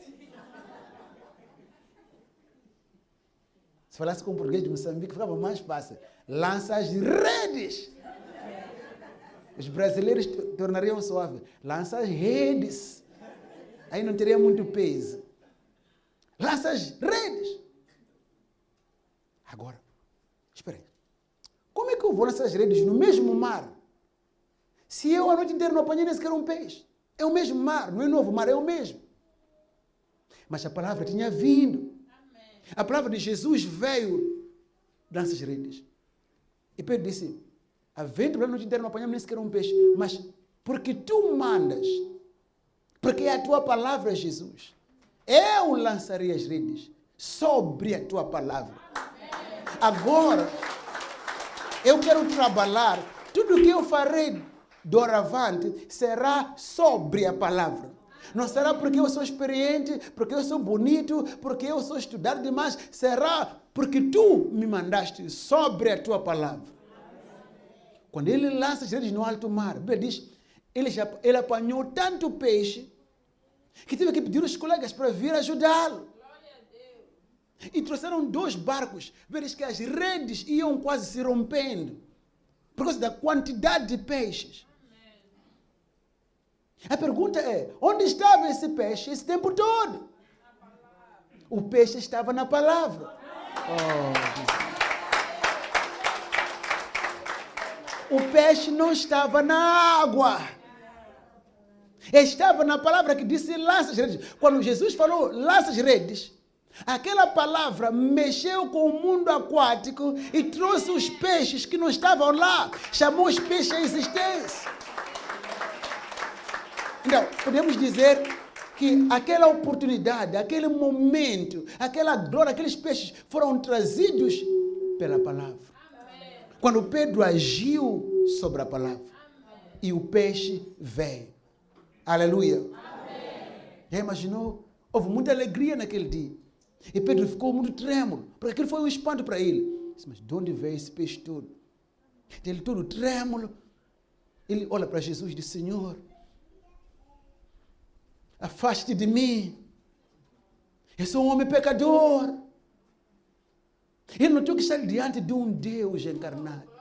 Se falasse com o português de Moçambique, ficava mais fácil. Lança as redes. Os brasileiros tornariam suave. Lança as redes. Aí não teria muito peso. Lança as redes. Agora, espera aí. Como é que eu vou lançar as redes no mesmo mar? Se eu a noite inteira não apanhei nem sequer um peixe. É o mesmo mar, não é novo mar, é o mesmo. Mas a palavra tinha vindo. A palavra de Jesus veio nessas redes. E Pedro disse, havendo a noite inteira não apanhamos nem sequer um peixe, mas porque tu mandas, porque é a tua palavra, Jesus, eu lançarei as redes sobre a tua palavra. Agora, eu quero trabalhar, tudo que eu farei doravante será sobre a palavra. Não será porque eu sou experiente, porque eu sou bonito, porque eu sou estudado demais. Será porque tu me mandaste sobre a tua palavra. Quando ele lança as redes no alto mar, a Bíblia diz, ele apanhou tanto peixe que teve que pedir os colegas para vir ajudá-lo. E trouxeram 2 barcos. A Bíblia diz que as redes iam quase se rompendo por causa da quantidade de peixes. A pergunta é, onde estava esse peixe esse tempo todo? O peixe estava na palavra. O peixe não estava na água. Estava na palavra que disse, lança as redes. Quando Jesus falou, lança as redes, aquela palavra mexeu com o mundo aquático e trouxe os peixes que não estavam lá. Chamou os peixes à existência. Então, podemos dizer que aquela oportunidade, aquele momento, aquela glória, aqueles peixes foram trazidos pela palavra. Amém. Quando Pedro agiu sobre a palavra. Amém. E o peixe veio. Aleluia. Amém. Já imaginou? Houve muita alegria naquele dia. E Pedro ficou muito trêmulo, porque aquilo foi um espanto para ele. Disse, mas de onde veio esse peixe todo? Ele todo trêmulo. Ele olha para Jesus e diz, Senhor, afaste de mim. Eu sou um homem pecador. Ele notou que está diante de um Deus encarnado.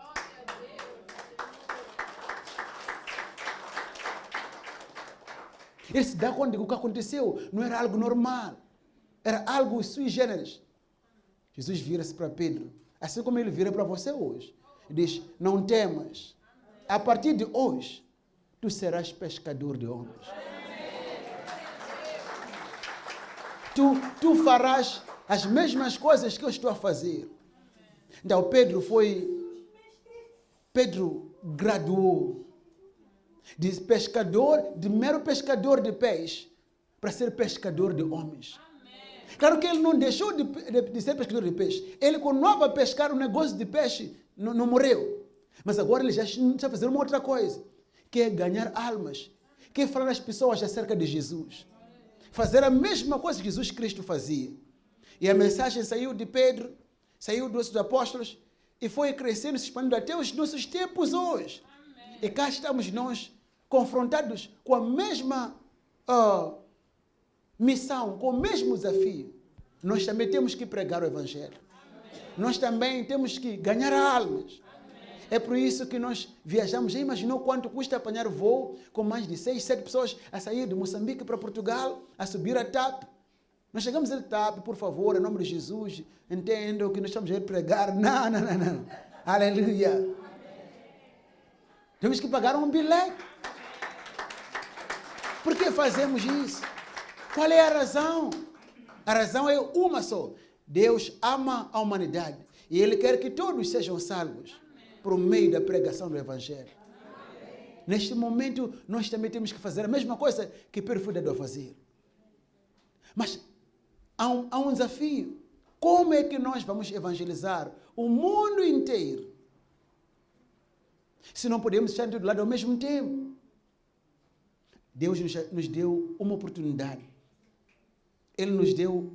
Ele se dá conta de que o que aconteceu não era algo normal. Era algo sui generis. Jesus vira-se para Pedro, assim como ele vira para você hoje. E diz, não temas. A partir de hoje, tu serás pescador de homens. Tu farás as mesmas coisas que eu estou a fazer. Então Pedro graduou de pescador, de mero pescador de peixe, para ser pescador de homens. Claro que ele não deixou de ser pescador de peixe. Ele continuava a pescar, o negócio de peixe não morreu. Mas agora ele já está fazendo uma outra coisa, que é ganhar almas, que é falar às pessoas acerca de Jesus. Fazer a mesma coisa que Jesus Cristo fazia. E a mensagem saiu de Pedro, saiu dos apóstolos, e foi crescendo, se expandindo até os nossos tempos hoje. Amém. E cá estamos nós, confrontados com a mesma missão, com o mesmo desafio. Nós também temos que pregar o Evangelho. Amém. Nós também temos que ganhar almas. Amém. É por isso que nós viajamos. Já imaginou quanto custa apanhar voo com mais de 6, 7 pessoas a sair de Moçambique para Portugal, a subir a TAP? Nós chegamos a TAP, por favor, em nome de Jesus, entendam que nós estamos a ir pregar. Não. Aleluia. Amém. Temos que pagar um bilhete. Por que fazemos isso? Qual é a razão? A razão é uma só. Deus ama a humanidade e Ele quer que todos sejam salvos por meio da pregação do Evangelho. Amém. Neste momento, nós também temos que fazer a mesma coisa que Pedro foi dado a fazer. Mas há um desafio. Como é que nós vamos evangelizar o mundo inteiro se não podemos estar do lado ao mesmo tempo? Deus nos deu uma oportunidade. Ele nos deu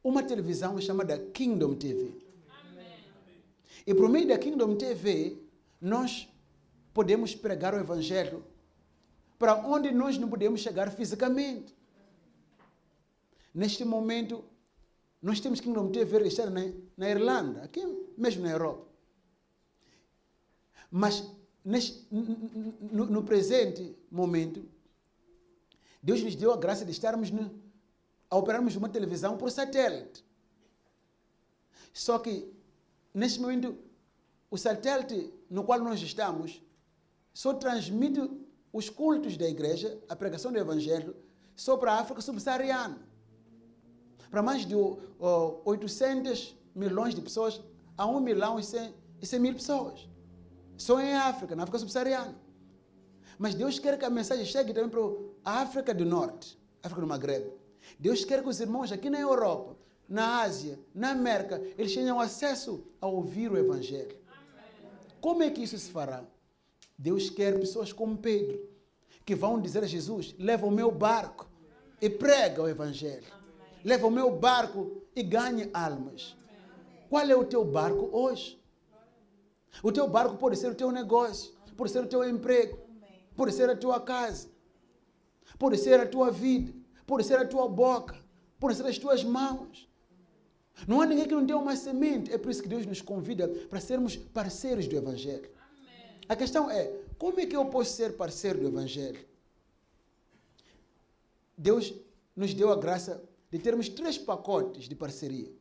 uma televisão chamada Kingdom TV. Amém. E por meio da Kingdom TV, nós podemos pregar o Evangelho para onde nós não podemos chegar fisicamente. Neste momento, nós temos Kingdom TV registrada na Irlanda, aqui mesmo na Europa. Mas no presente momento, Deus nos deu a graça de estarmos a operarmos uma televisão por satélite. Só que, neste momento, o satélite no qual nós estamos só transmite os cultos da igreja, a pregação do Evangelho, só para a África subsaariana. Para mais de 800 milhões de pessoas, a 1 milhão e 100 mil pessoas. Só em África, na África subsaariana. Mas Deus quer que a mensagem chegue também para a África do Norte, África do Magreb. Deus quer que os irmãos aqui na Europa, na Ásia, na América, eles tenham acesso a ouvir o Evangelho. Amém. Como é que isso se fará? Deus quer pessoas como Pedro, que vão dizer a Jesus, leva o meu barco e prega o Evangelho. Amém. Leva o meu barco e ganhe almas. Amém. Qual é o teu barco hoje? O teu barco pode ser o teu negócio, pode ser o teu emprego, pode ser a tua casa, pode ser a tua vida, pode ser a tua boca, pode ser as tuas mãos. Não há ninguém que não tenha uma semente. É por isso que Deus nos convida para sermos parceiros do Evangelho. Amém. A questão é, como é que eu posso ser parceiro do Evangelho? Deus nos deu a graça de termos 3 pacotes de parceria.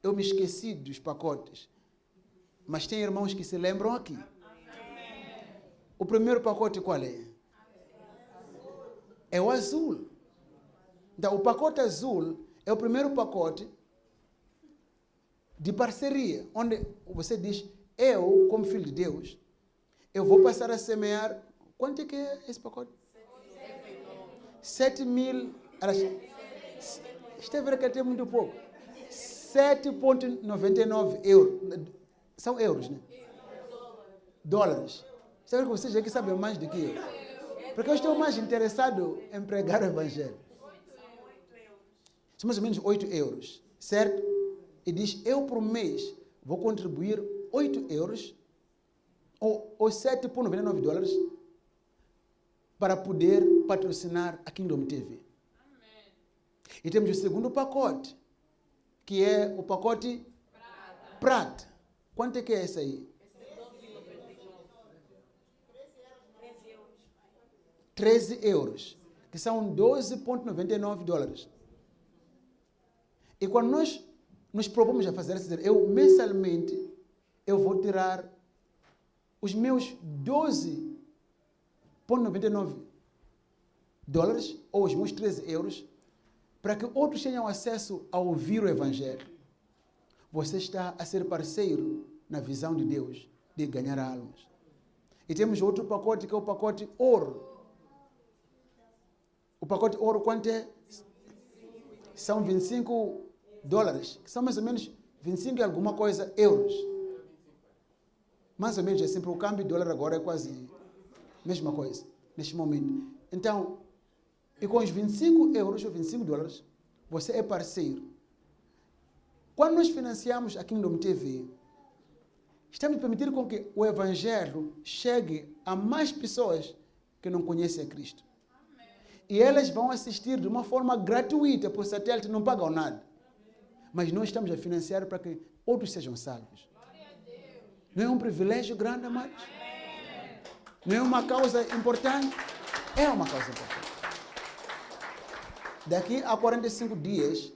Eu me esqueci dos pacotes, mas tem irmãos que se lembram aqui. Amém. O primeiro pacote qual é? É o azul. Então, o pacote azul é o primeiro pacote de parceria, onde você diz, eu, como filho de Deus, eu vou passar a semear. Quanto é que é esse pacote? 7 mil. Está a ver que até muito pouco. 7,99 euros. São euros, né? Dólares. Está a ver que vocês aqui sabem mais do que eu. Porque eu estou mais interessado em pregar o Evangelho. São mais ou menos 8 euros, certo? E diz, eu por mês vou contribuir 8 euros ou 7,99 dólares para poder patrocinar a Kingdom TV. Amém. E temos o segundo pacote, que é o pacote Prata. Quanto é que é esse aí? 13 euros, que são 12,99 dólares. E quando nós nos propomos a fazer isso, eu mensalmente, eu vou tirar os meus 12,99 dólares, ou os meus 13 euros, para que outros tenham acesso a ouvir o Evangelho. Você está a ser parceiro na visão de Deus, de ganhar almas. E temos outro pacote, que é o pacote Ouro. O pacote Ouro, quanto é? São 25 dólares, que são mais ou menos 25 e alguma coisa euros. Mais ou menos, é sempre o câmbio de dólar agora é quase a mesma coisa, neste momento. Então, e com os 25 euros ou 25 dólares, você é parceiro. Quando nós financiamos a Kingdom TV, estamos permitindo com que o Evangelho chegue a mais pessoas que não conhecem a Cristo. E elas vão assistir de uma forma gratuita por satélite, não pagam nada. Mas nós estamos a financiar para que outros sejam salvos. Não é um privilégio grande, amados? Não é uma causa importante? É uma causa importante. Daqui a 45 dias,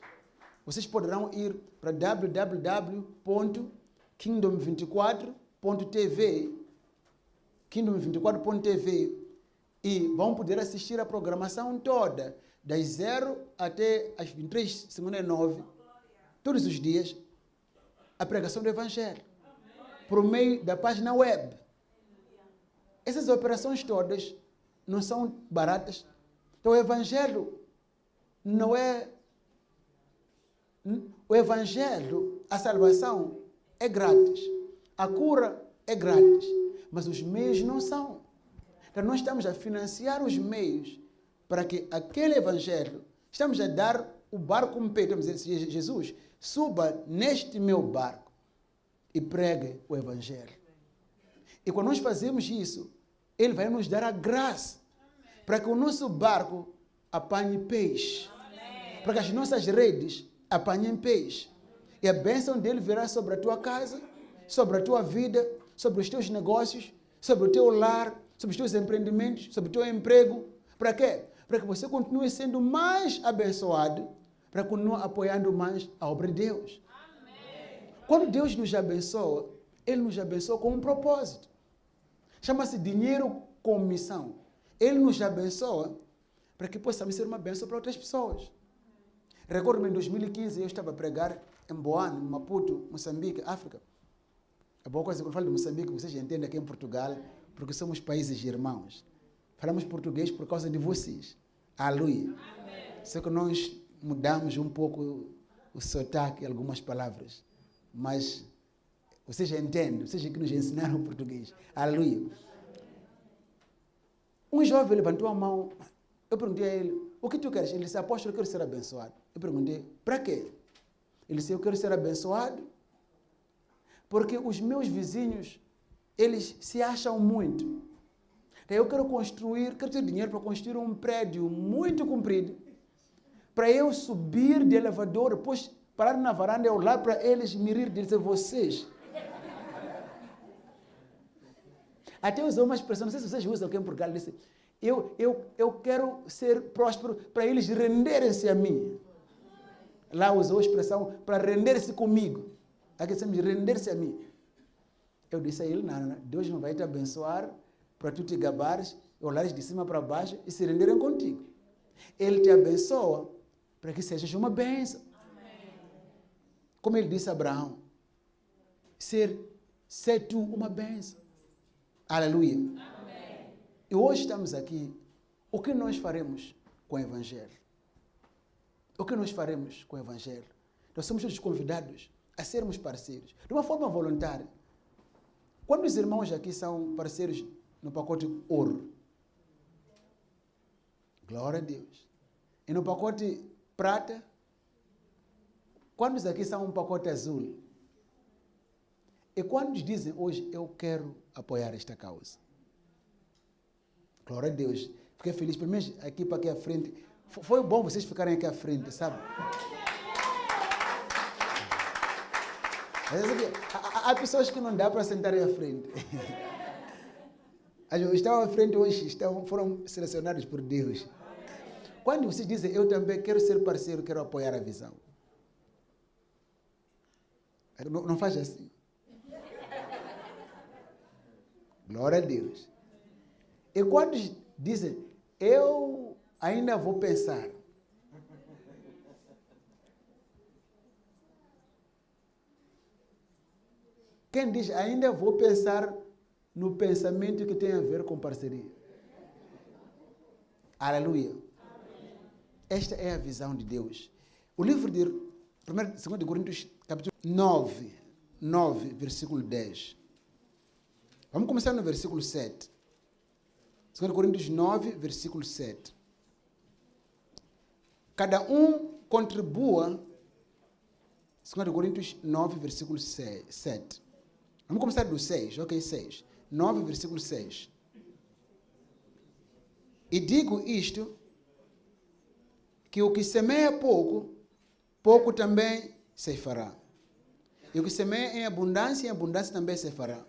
vocês poderão ir para www.kingdom24.tv kingdom24.tv e vão poder assistir a programação toda, das 0 até as 23h59, todos os dias, a pregação do Evangelho, por meio da página web. Essas operações todas não são baratas. Então, o Evangelho não é... O Evangelho, a salvação é grátis. A cura é grátis. Mas os meios não são. Então, nós estamos a financiar os meios para que aquele Evangelho, estamos a dar o barco como pé, estamos a dizer, Jesus, suba neste meu barco e pregue o Evangelho. E quando nós fazemos isso, Ele vai nos dar a graça para que o nosso barco apanhe peixe, para que as nossas redes apanhem peixe. E a bênção dele virá sobre a tua casa, sobre a tua vida, sobre os teus negócios, sobre o teu lar, sobre os teus empreendimentos, sobre o teu emprego. Para quê? Para que você continue sendo mais abençoado, para continuar apoiando mais a obra de Deus. Amém. Quando Deus nos abençoa, Ele nos abençoa com um propósito. Chama-se dinheiro com missão. Ele nos abençoa para que possamos ser uma bênção para outras pessoas. Recordo-me, em 2015, eu estava a pregar em Boane, Maputo, Moçambique, África. É boa coisa, quando eu falo de Moçambique, vocês entendem aqui em Portugal, porque somos países irmãos. Falamos português por causa de vocês. Aleluia. Só que nós mudamos um pouco o sotaque, algumas palavras. Mas vocês entendem, vocês que nos ensinaram português. Aleluia. Um jovem levantou a mão. Eu perguntei a ele, o que tu queres? Ele disse, apóstolo, eu quero ser abençoado. Eu perguntei, para quê? Ele disse, eu quero ser abençoado porque os meus vizinhos, eles se acham muito. Eu quero ter dinheiro para construir um prédio muito comprido, para eu subir de elevador, depois parar na varanda e olhar para eles, me rir e dizer, vocês. Até usou uma expressão, não sei se vocês usam aqui em Portugal, ele disse, eu quero ser próspero para eles renderem-se a mim. Lá usou a expressão para render-se comigo. Aqui dizemos render-se a mim. Eu disse a ele, não, Deus não vai te abençoar para tu te gabares, olhares de cima para baixo e se renderem contigo. Ele te abençoa para que sejas uma bênção. Amém. Como ele disse a Abraão, ser tu uma bênção. Aleluia. Amém. E hoje estamos aqui. O que nós faremos com o Evangelho? O que nós faremos com o Evangelho? Nós somos todos convidados a sermos parceiros, de uma forma voluntária. Quando os irmãos aqui são parceiros no pacote ouro? Glória a Deus. E no pacote prata? Quantos aqui são um pacote azul? E quantos dizem hoje, eu quero apoiar esta causa? Glória a Deus. Fiquei feliz, pelo menos aqui para aqui à frente. Foi bom vocês ficarem aqui à frente, sabe? Há pessoas que não dá para sentarem à frente. As que estão à frente hoje foram selecionados por Deus. Quando vocês dizem, eu também quero ser parceiro, quero apoiar a visão. Não faz assim. Glória a Deus. E quando dizem, eu ainda vou pensar. Quem diz, ainda vou pensar no pensamento que tem a ver com parceria. Aleluia. Esta é a visão de Deus. O livro de 2 Coríntios, capítulo 9, versículo 10. Vamos começar no versículo 7. 2 Coríntios 9, versículo 7. Cada um contribua. 2 Coríntios 9, versículo 7. Vamos começar do 6, ok? 6. 9, versículo 6. E digo isto, que o que semeia pouco, pouco também se fará. E o que semeia em abundância também se fará.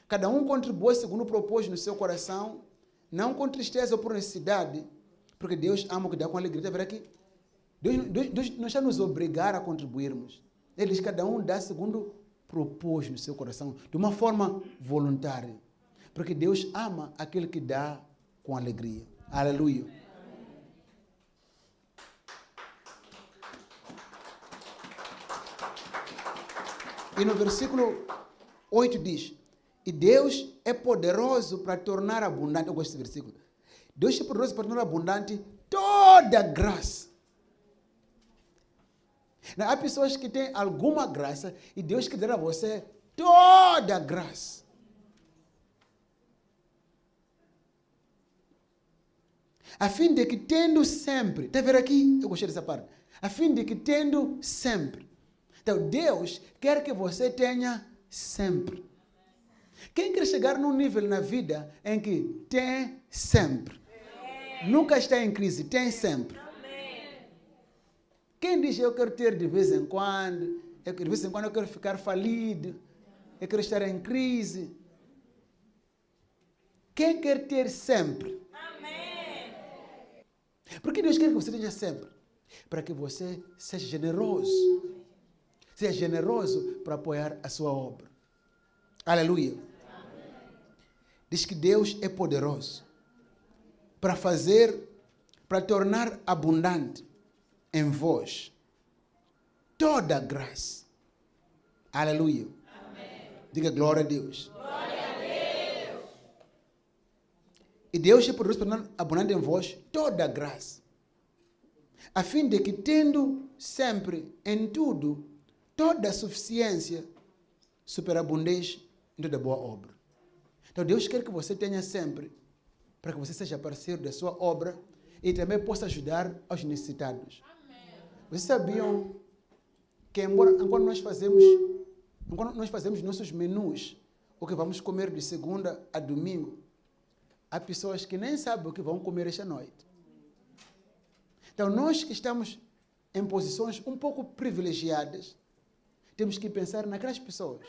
Cada um contribui segundo o propósito no seu coração, não com tristeza ou por necessidade, porque Deus ama o que dá com alegria. Está vendo aqui? Deus não está nos obrigar a contribuirmos. Ele diz que cada um dá segundo propósito no seu coração, de uma forma voluntária. Porque Deus ama aquele que dá com alegria. Aleluia. E no versículo 8 diz, e Deus é poderoso para tornar abundante, eu gosto desse versículo, Deus é poderoso para tornar abundante toda graça. Não, há pessoas que têm alguma graça e Deus quer dar a você toda a graça. A fim de que tendo sempre, está a ver aqui? Eu gostei dessa parte. A fim de que tendo sempre. Então, Deus quer que você tenha sempre. Quem quer chegar num nível na vida em que tem sempre? Nunca está em crise, tem sempre. Quem diz eu quero ter de vez em quando, de vez em quando eu quero ficar falido, eu quero estar em crise. Quem quer ter sempre? Amém. Porque Deus quer que você tenha sempre? Para que você seja generoso. Seja generoso para apoiar a sua obra. Aleluia. Amém. Diz que Deus é poderoso para tornar abundante em vós toda a graça. Aleluia. Amém. Diga glória a Deus. Glória a Deus. E Deus é poderoso para tornar abundante em vós toda a graça, a fim de que, tendo sempre em tudo toda a suficiência, superabundez em toda boa obra. Então Deus quer que você tenha sempre, para que você seja parceiro da sua obra e também possa ajudar aos necessitados. Vocês sabiam que enquanto nós fazemos nossos menus, o que vamos comer de segunda a domingo, há pessoas que nem sabem o que vão comer esta noite. Então nós que estamos em posições um pouco privilegiadas, temos que pensar naquelas pessoas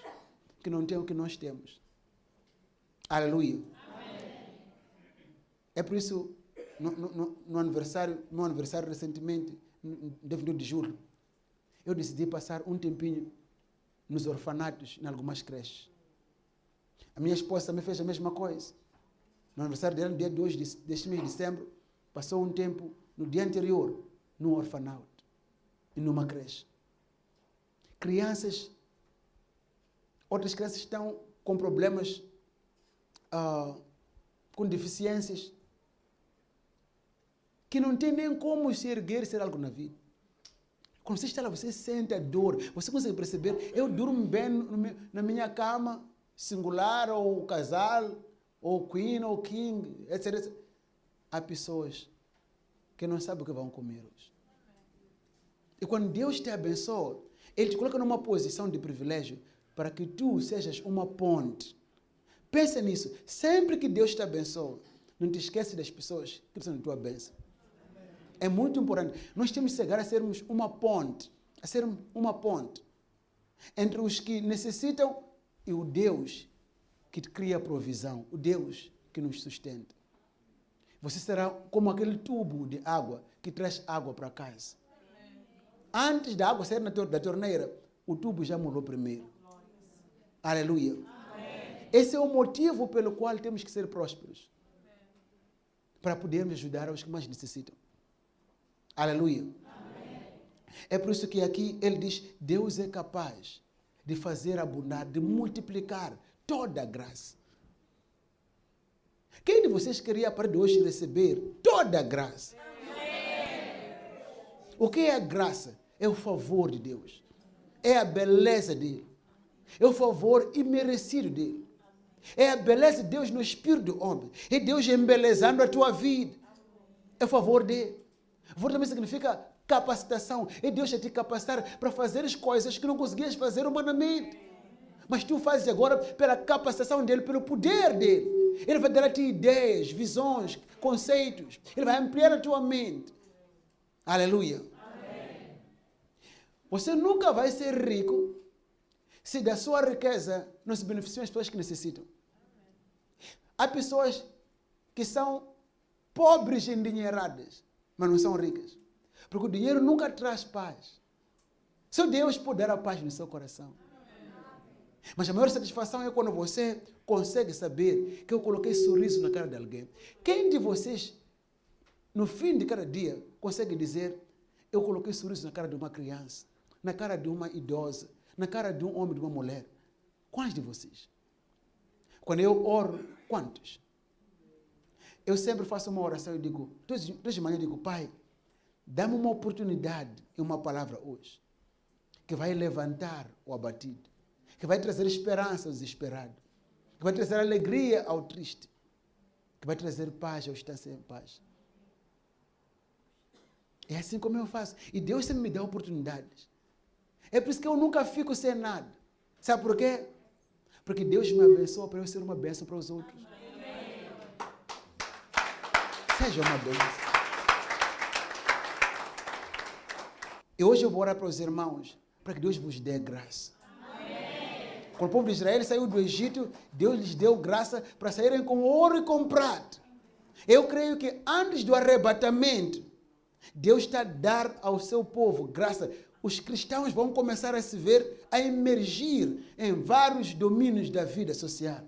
que não têm o que nós temos. Aleluia. Amém. É por isso, no meu aniversário recentemente, dia 22 de julho, eu decidi passar um tempinho nos orfanatos, em algumas creches. A minha esposa também fez a mesma coisa. No aniversário dela, no dia 2 deste mês de dezembro, passou um tempo no dia anterior, num orfanato e numa creche. Outras crianças estão com problemas, com deficiências, que não tem nem como se erguer e ser algo na vida. Quando você está lá, você sente a dor, você consegue perceber, eu durmo bem na minha cama, singular, ou casal, ou queen, ou king, etc. Há pessoas que não sabem o que vão comer hoje. E quando Deus te abençoa, Ele te coloca numa posição de privilégio para que tu sejas uma ponte. Pensa nisso. Sempre que Deus te abençoa, não te esquece das pessoas que precisam da tua bênção. É muito importante. Nós temos que chegar a sermos uma ponte. A ser uma ponte entre os que necessitam e o Deus que te cria a provisão. O Deus que nos sustenta. Você será como aquele tubo de água que traz água para casa. Antes da água sair da torneira, o tubo já molhou primeiro. Aleluia. Amém. Esse é o motivo pelo qual temos que ser prósperos. Para podermos ajudar aos que mais necessitam. Aleluia. Amém. É por isso que aqui ele diz, Deus é capaz de fazer abundar, de multiplicar toda a graça. Quem de vocês queria para de hoje receber toda a graça? Amém. O que é a graça? É o favor de Deus. É a beleza dele. É o favor imerecido dele. É a beleza de Deus no espírito do homem. É Deus embelezando a tua vida. É o favor dele. Favor também significa capacitação. É Deus a te capacitar para fazer as coisas que não conseguias fazer humanamente. Mas tu fazes agora pela capacitação dele, pelo poder dele. Ele vai dar a ti ideias, visões, conceitos. Ele vai ampliar a tua mente. Aleluia. Amém. Você nunca vai ser rico se da sua riqueza não se beneficiam as pessoas que necessitam. Há pessoas que são pobres e endinheiradas, mas não são ricas. Porque o dinheiro nunca traz paz. Só Deus pode dar a paz no seu coração. Mas a maior satisfação é quando você consegue saber que eu coloquei sorriso na cara de alguém. Quem de vocês, no fim de cada dia, consegue dizer, eu coloquei sorriso na cara de uma criança, na cara de uma idosa, na cara de um homem, de uma mulher? Quantos de vocês? Quando eu oro, quantos? Eu sempre faço uma oração e digo, todos de manhã eu digo, Pai, dá-me uma oportunidade e uma palavra hoje, que vai levantar o abatido, que vai trazer esperança ao desesperado, que vai trazer alegria ao triste, que vai trazer paz aos que estão sem paz. É assim como eu faço. E Deus sempre me dá oportunidades. É por isso que eu nunca fico sem nada. Sabe por quê? Porque Deus me abençoa para eu ser uma bênção para os outros. Amém. Seja uma bênção. E hoje eu vou orar para os irmãos, para que Deus vos dê graça. Amém. Quando o povo de Israel saiu do Egito, Deus lhes deu graça para saírem com ouro e com prata. Eu creio que antes do arrebatamento, Deus está a dar ao seu povo graça. Os cristãos vão começar a se ver, a emergir em vários domínios da vida social.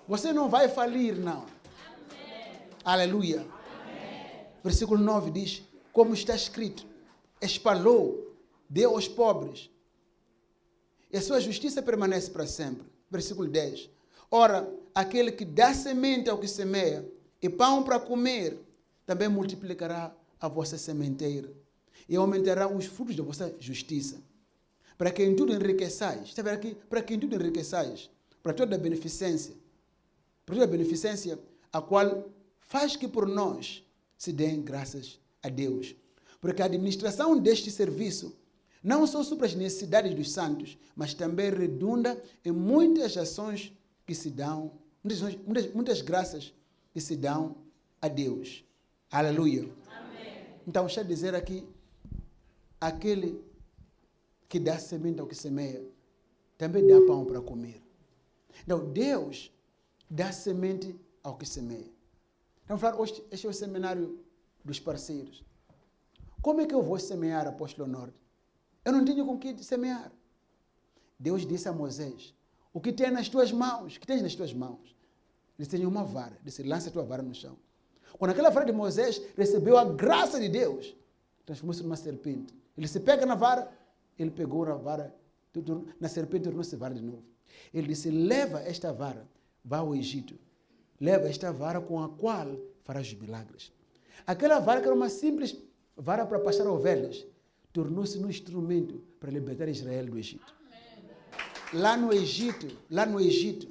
Você não vai falir, não. Amém. Aleluia. Amém. Versículo 9 diz, como está escrito, espalhou, deu aos pobres, e a sua justiça permanece para sempre. Versículo 10, ora, aquele que dá semente ao que semeia, e pão para comer, também multiplicará a vossa sementeira, e aumentará os frutos da vossa justiça, para que em tudo enriqueçais. Está vendo aqui? Para que em tudo enriqueçais, para toda a beneficência, a qual faz que por nós se deem graças a Deus. Porque a administração deste serviço não só supra as necessidades dos santos, mas também redunda em muitas ações que se dão, muitas graças que se dão a Deus. Aleluia. Amém. Então, deixa eu dizer aqui, aquele que dá semente ao que semeia, também dá pão para comer. Então, Deus dá semente ao que semeia. Vamos falar hoje, este é o seminário dos parceiros. Como é que eu vou semear, apóstolo Norte? Eu não tenho com que semear. Deus disse a Moisés, o que tem nas tuas mãos, que tens nas tuas mãos? Ele tem uma vara, disse, lança a tua vara no chão. Quando aquela vara de Moisés recebeu a graça de Deus, transformou-se numa serpente. Ele se pega na vara, ele pegou na vara, na serpente tornou-se vara de novo. Ele disse, leva esta vara, vá ao Egito. Leva esta vara com a qual farás milagres. Aquela vara que era uma simples vara para pastar ovelhas, tornou-se um instrumento para libertar Israel do Egito. Lá no Egito,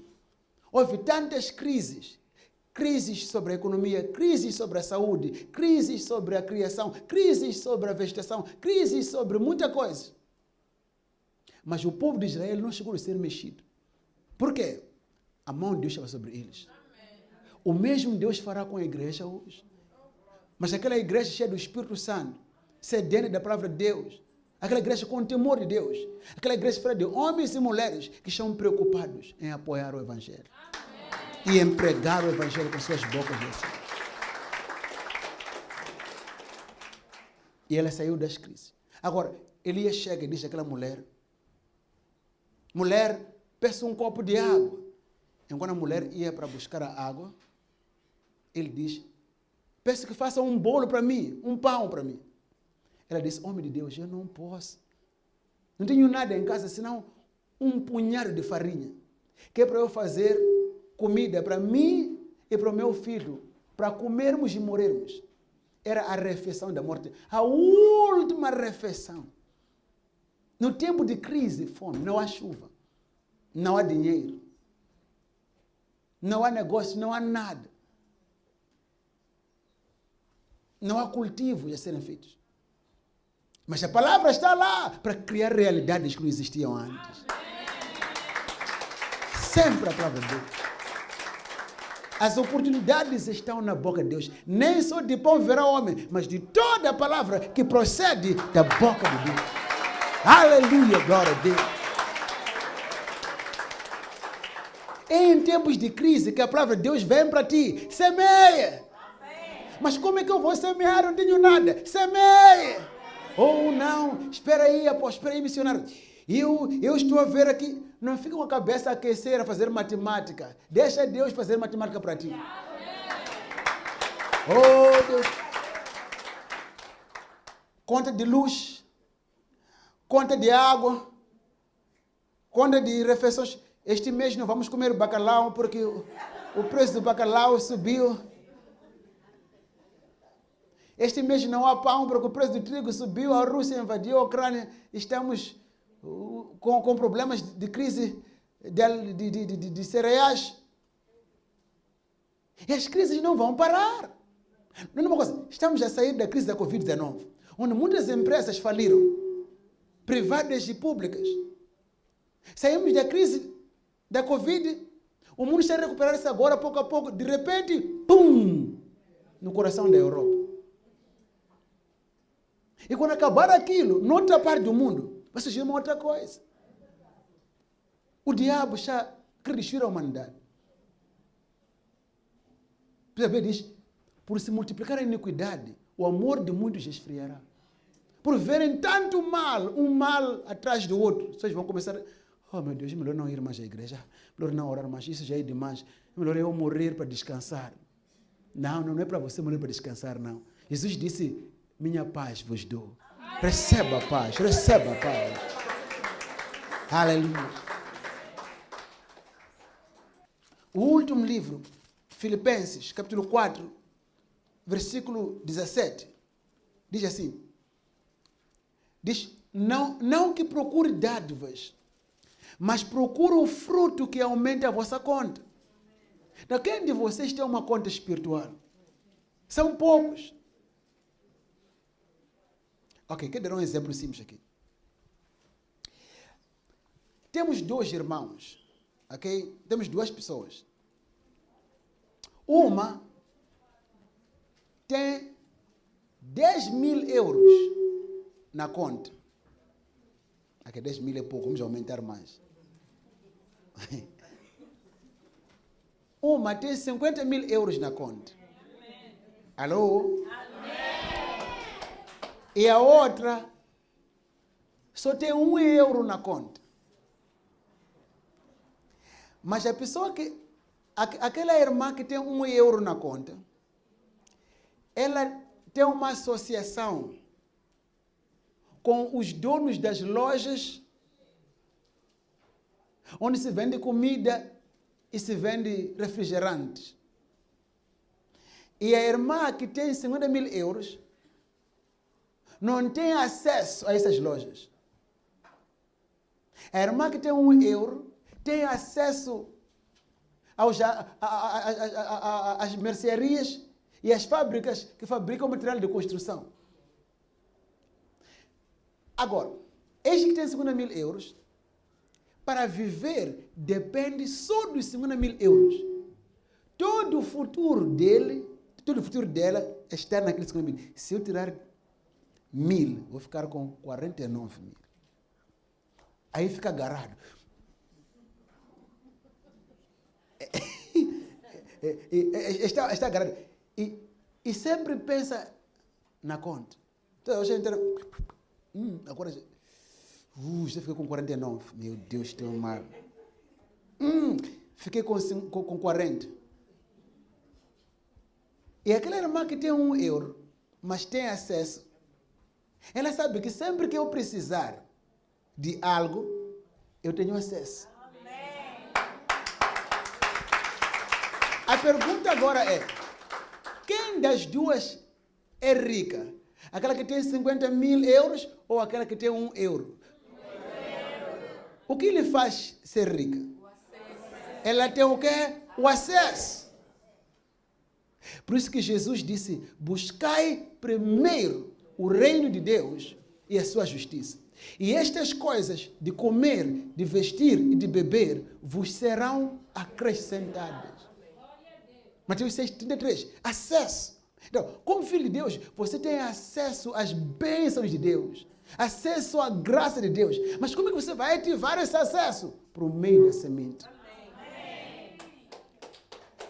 houve tantas crises crises sobre a economia, crises sobre a saúde, crises sobre a criação, crises sobre a vegetação, crises sobre muita coisa. Mas o povo de Israel não chegou a ser mexido. Por quê? A mão de Deus estava sobre eles. O mesmo Deus fará com a igreja hoje. Mas aquela igreja cheia do Espírito Santo, sedenta da palavra de Deus, aquela igreja com o temor de Deus, aquela igreja feita de homens e mulheres que estão preocupados em apoiar o Evangelho. E em pregar o Evangelho com suas bocas. E ela saiu das crises. Agora, Elias chega e diz àquela mulher, peça um copo de água. Enquanto a mulher ia para buscar a água, ele diz, peço que faça um bolo para mim, um pão para mim. Ela disse, homem de Deus, eu não posso. Não tenho nada em casa, senão um punhado de farinha, que é para eu fazer comida para mim e para o meu filho, para comermos e morrermos. Era a refeição da morte, a última refeição. No tempo de crise e fome, não há chuva, não há dinheiro, não há negócio, não há nada. Não há cultivos a serem feitos. Mas a palavra está lá para criar realidades que não existiam antes. Sempre a palavra de Deus. As oportunidades estão na boca de Deus. Nem só de pão verá homem, mas de toda a palavra que procede da boca de Deus. Aleluia, glória a Deus. É em tempos de crise que a palavra de Deus vem para ti. Semeia. Mas como é que eu vou semear? Eu não tenho nada. Semeia. Ou não, espera aí, apóstolo, espera aí, missionário. Eu estou a ver aqui. Não fica com a cabeça a aquecer, a fazer matemática. Deixa Deus fazer matemática para ti. Oh, Deus. Conta de luz, conta de água, conta de refeições. Este mês não vamos comer bacalhau porque o preço do bacalhau subiu. Este mês não há pão porque o preço do trigo subiu, a Rússia invadiu a Ucrânia, estamos com problemas de crise de cereais. E as crises não vão parar. Não é uma coisa, estamos a sair da crise da Covid-19, onde muitas empresas faliram, privadas e públicas. Saímos da crise da Covid, o mundo está a recuperar-se agora, pouco a pouco, de repente, pum, no coração da Europa. E quando acabar aquilo, noutra parte do mundo, vai surgir uma outra coisa. O diabo já quer destruir a humanidade. Bíblia diz, por se multiplicar a iniquidade, o amor de muitos esfriará. Por verem tanto mal, um mal atrás do outro, vocês vão começar, oh meu Deus, é melhor não ir mais à igreja, melhor não orar mais, isso já é demais, é melhor eu morrer para descansar. Não é para você morrer para descansar, não. Jesus disse, minha paz vos dou. Receba a paz, receba a paz. Aleluia. O último livro, Filipenses, capítulo 4, versículo 17, diz assim, diz, não que procure dádivas, mas procure o fruto que aumente a vossa conta. Então, quem de vocês tem uma conta espiritual? São poucos. Ok, quero dar um exemplo simples aqui. Temos dois irmãos, ok? Temos duas pessoas. Uma tem 10.000 euros na conta. Aqui 10.000 é pouco, vamos aumentar mais. Uma tem 50.000 euros na conta. Alô? E a outra só tem 1 euro na conta. Mas a pessoa que, aquela irmã que tem 1 euro na conta, ela tem uma associação com os donos das lojas onde se vende comida e se vende refrigerantes. E a irmã que tem 50.000 euros não tem acesso a essas lojas. A irmã que tem 1 euro tem acesso às mercearias e às fábricas que fabricam material de construção. Agora, este que tem 50.000 euros, para viver, depende só dos 50.000 euros. Todo o futuro dela está naqueles 50.000. Se eu tirar 1.000, vou ficar com 49.000. Aí fica agarrado. Está agarrado. E sempre pensa na conta. Então, eu já entendo. Agora já fiquei com 49. Meu Deus, estou mal. Fiquei com 40. E aquela irmã que tem 1 euro, mas tem acesso, ela sabe que sempre que eu precisar de algo, eu tenho acesso. Amém. A pergunta agora é, quem das duas é rica? Aquela que tem 50.000 euros ou aquela que tem 1 euro? O que lhe faz ser rica? Ela tem o quê? O acesso. Por isso que Jesus disse, buscai primeiro o reino de Deus e a sua justiça. E estas coisas de comer, de vestir e de beber vos serão acrescentadas. Mateus 6,33. Acesso. Então, como filho de Deus, você tem acesso às bênçãos de Deus, acesso à graça de Deus. Mas como é que você vai ativar esse acesso? Por meio da semente.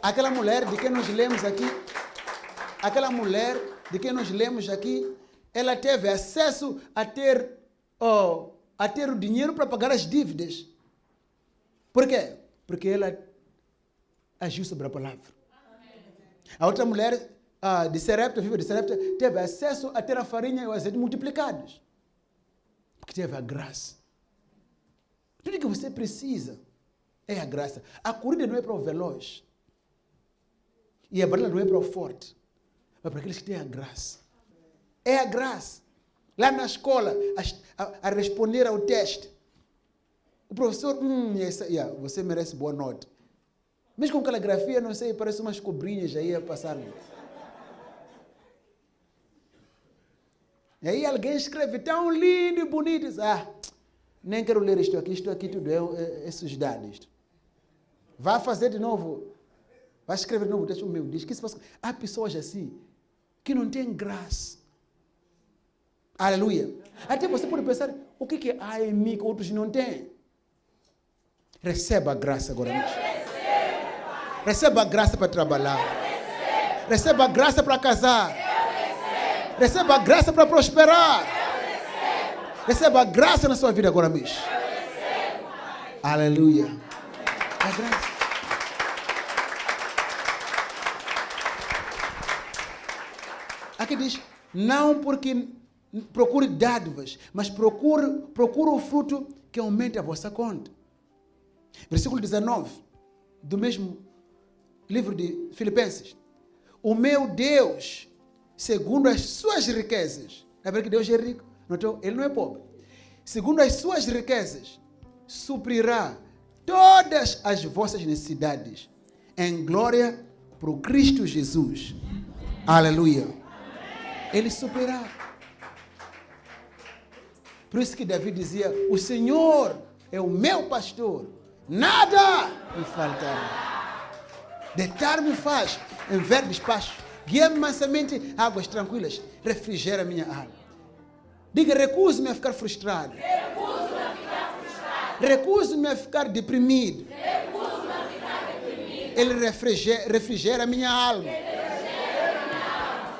Aquela mulher de quem nós lemos aqui, ela teve acesso a ter o dinheiro para pagar as dívidas. Por quê? Porque ela agiu sobre a palavra. A outra mulher de Sarepta, viva de Sarepta, teve acesso a ter a farinha e o azeite multiplicados. Porque teve a graça. Tudo que você precisa é a graça. A corrida não é para o veloz. E a batalha não é para o forte. Mas para aqueles que têm a graça. É a graça. Lá na escola, a responder ao teste. O professor, você merece boa nota. Mesmo com caligrafia, não sei, parece umas cobrinhas aí a passar. E aí alguém escreve tão lindo e bonito. Nem quero ler isto aqui tudo é sujidade. Isto. Vá fazer de novo. Vai escrever de novo, deixa o meu disco. Há pessoas assim, que não têm graça. Aleluia. Até você pode pensar, o que há em mim que outros não têm? Receba a graça agora mesmo. Receba a graça para trabalhar. Receba a graça para casar. Receba a graça para prosperar. Receba a graça na sua vida agora mesmo. Aleluia. A graça. Aqui diz, não porque procure dádivas, mas procure o fruto que aumente a vossa conta. Versículo 19, do mesmo livro de Filipenses. O meu Deus, segundo as suas riquezas, é verdade que Deus é rico, ele não é pobre. Segundo as suas riquezas, suprirá todas as vossas necessidades em glória por Cristo Jesus. Aleluia. Ele suprirá. Por isso que Davi dizia, o Senhor é o meu pastor, nada me faltará. Deitar-me faz em verdes pastos, guia-me mansamente a águas tranquilas, refrigera a minha alma. Diga, recuso-me a ficar frustrado. Recuso-me a ficar deprimido. Ele refrigera a minha alma.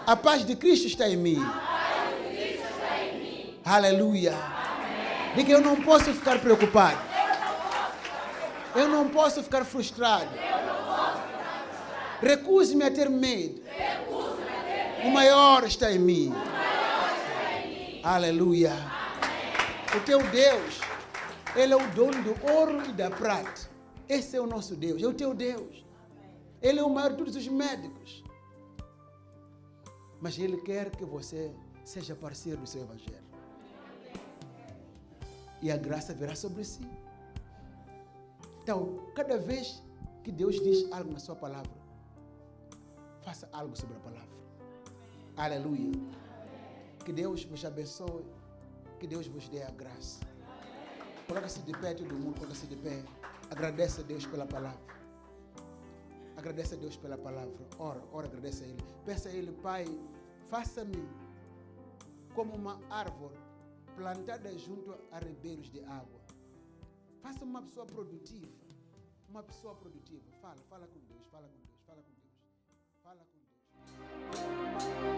A paz de Cristo está em mim. Aleluia. Diga, eu não posso ficar preocupado. Eu não posso ficar frustrado. Recuse-me a ter medo. O maior está em mim. Aleluia. O teu Deus, Ele é o dono do ouro e da prata. Esse é o nosso Deus, é o teu Deus. Ele é o maior de todos os médicos. Mas Ele quer que você seja parceiro do seu evangelho. E a graça virá sobre si. Então, cada vez que Deus diz algo na sua palavra, faça algo sobre a palavra. Aleluia. Que Deus vos abençoe. Que Deus vos dê a graça. Coloca-se de pé, todo mundo, coloca-se de pé. Agradeça a Deus pela palavra. Agradeça a Deus pela palavra. Ora, agradeça a Ele. Peça a Ele, Pai, faça-me como uma árvore plantada junto a ribeiros de água. Faça-me uma pessoa produtiva. Uma pessoa produtiva. Fala com Deus, fala com Deus, fala com Deus. Fala com Deus.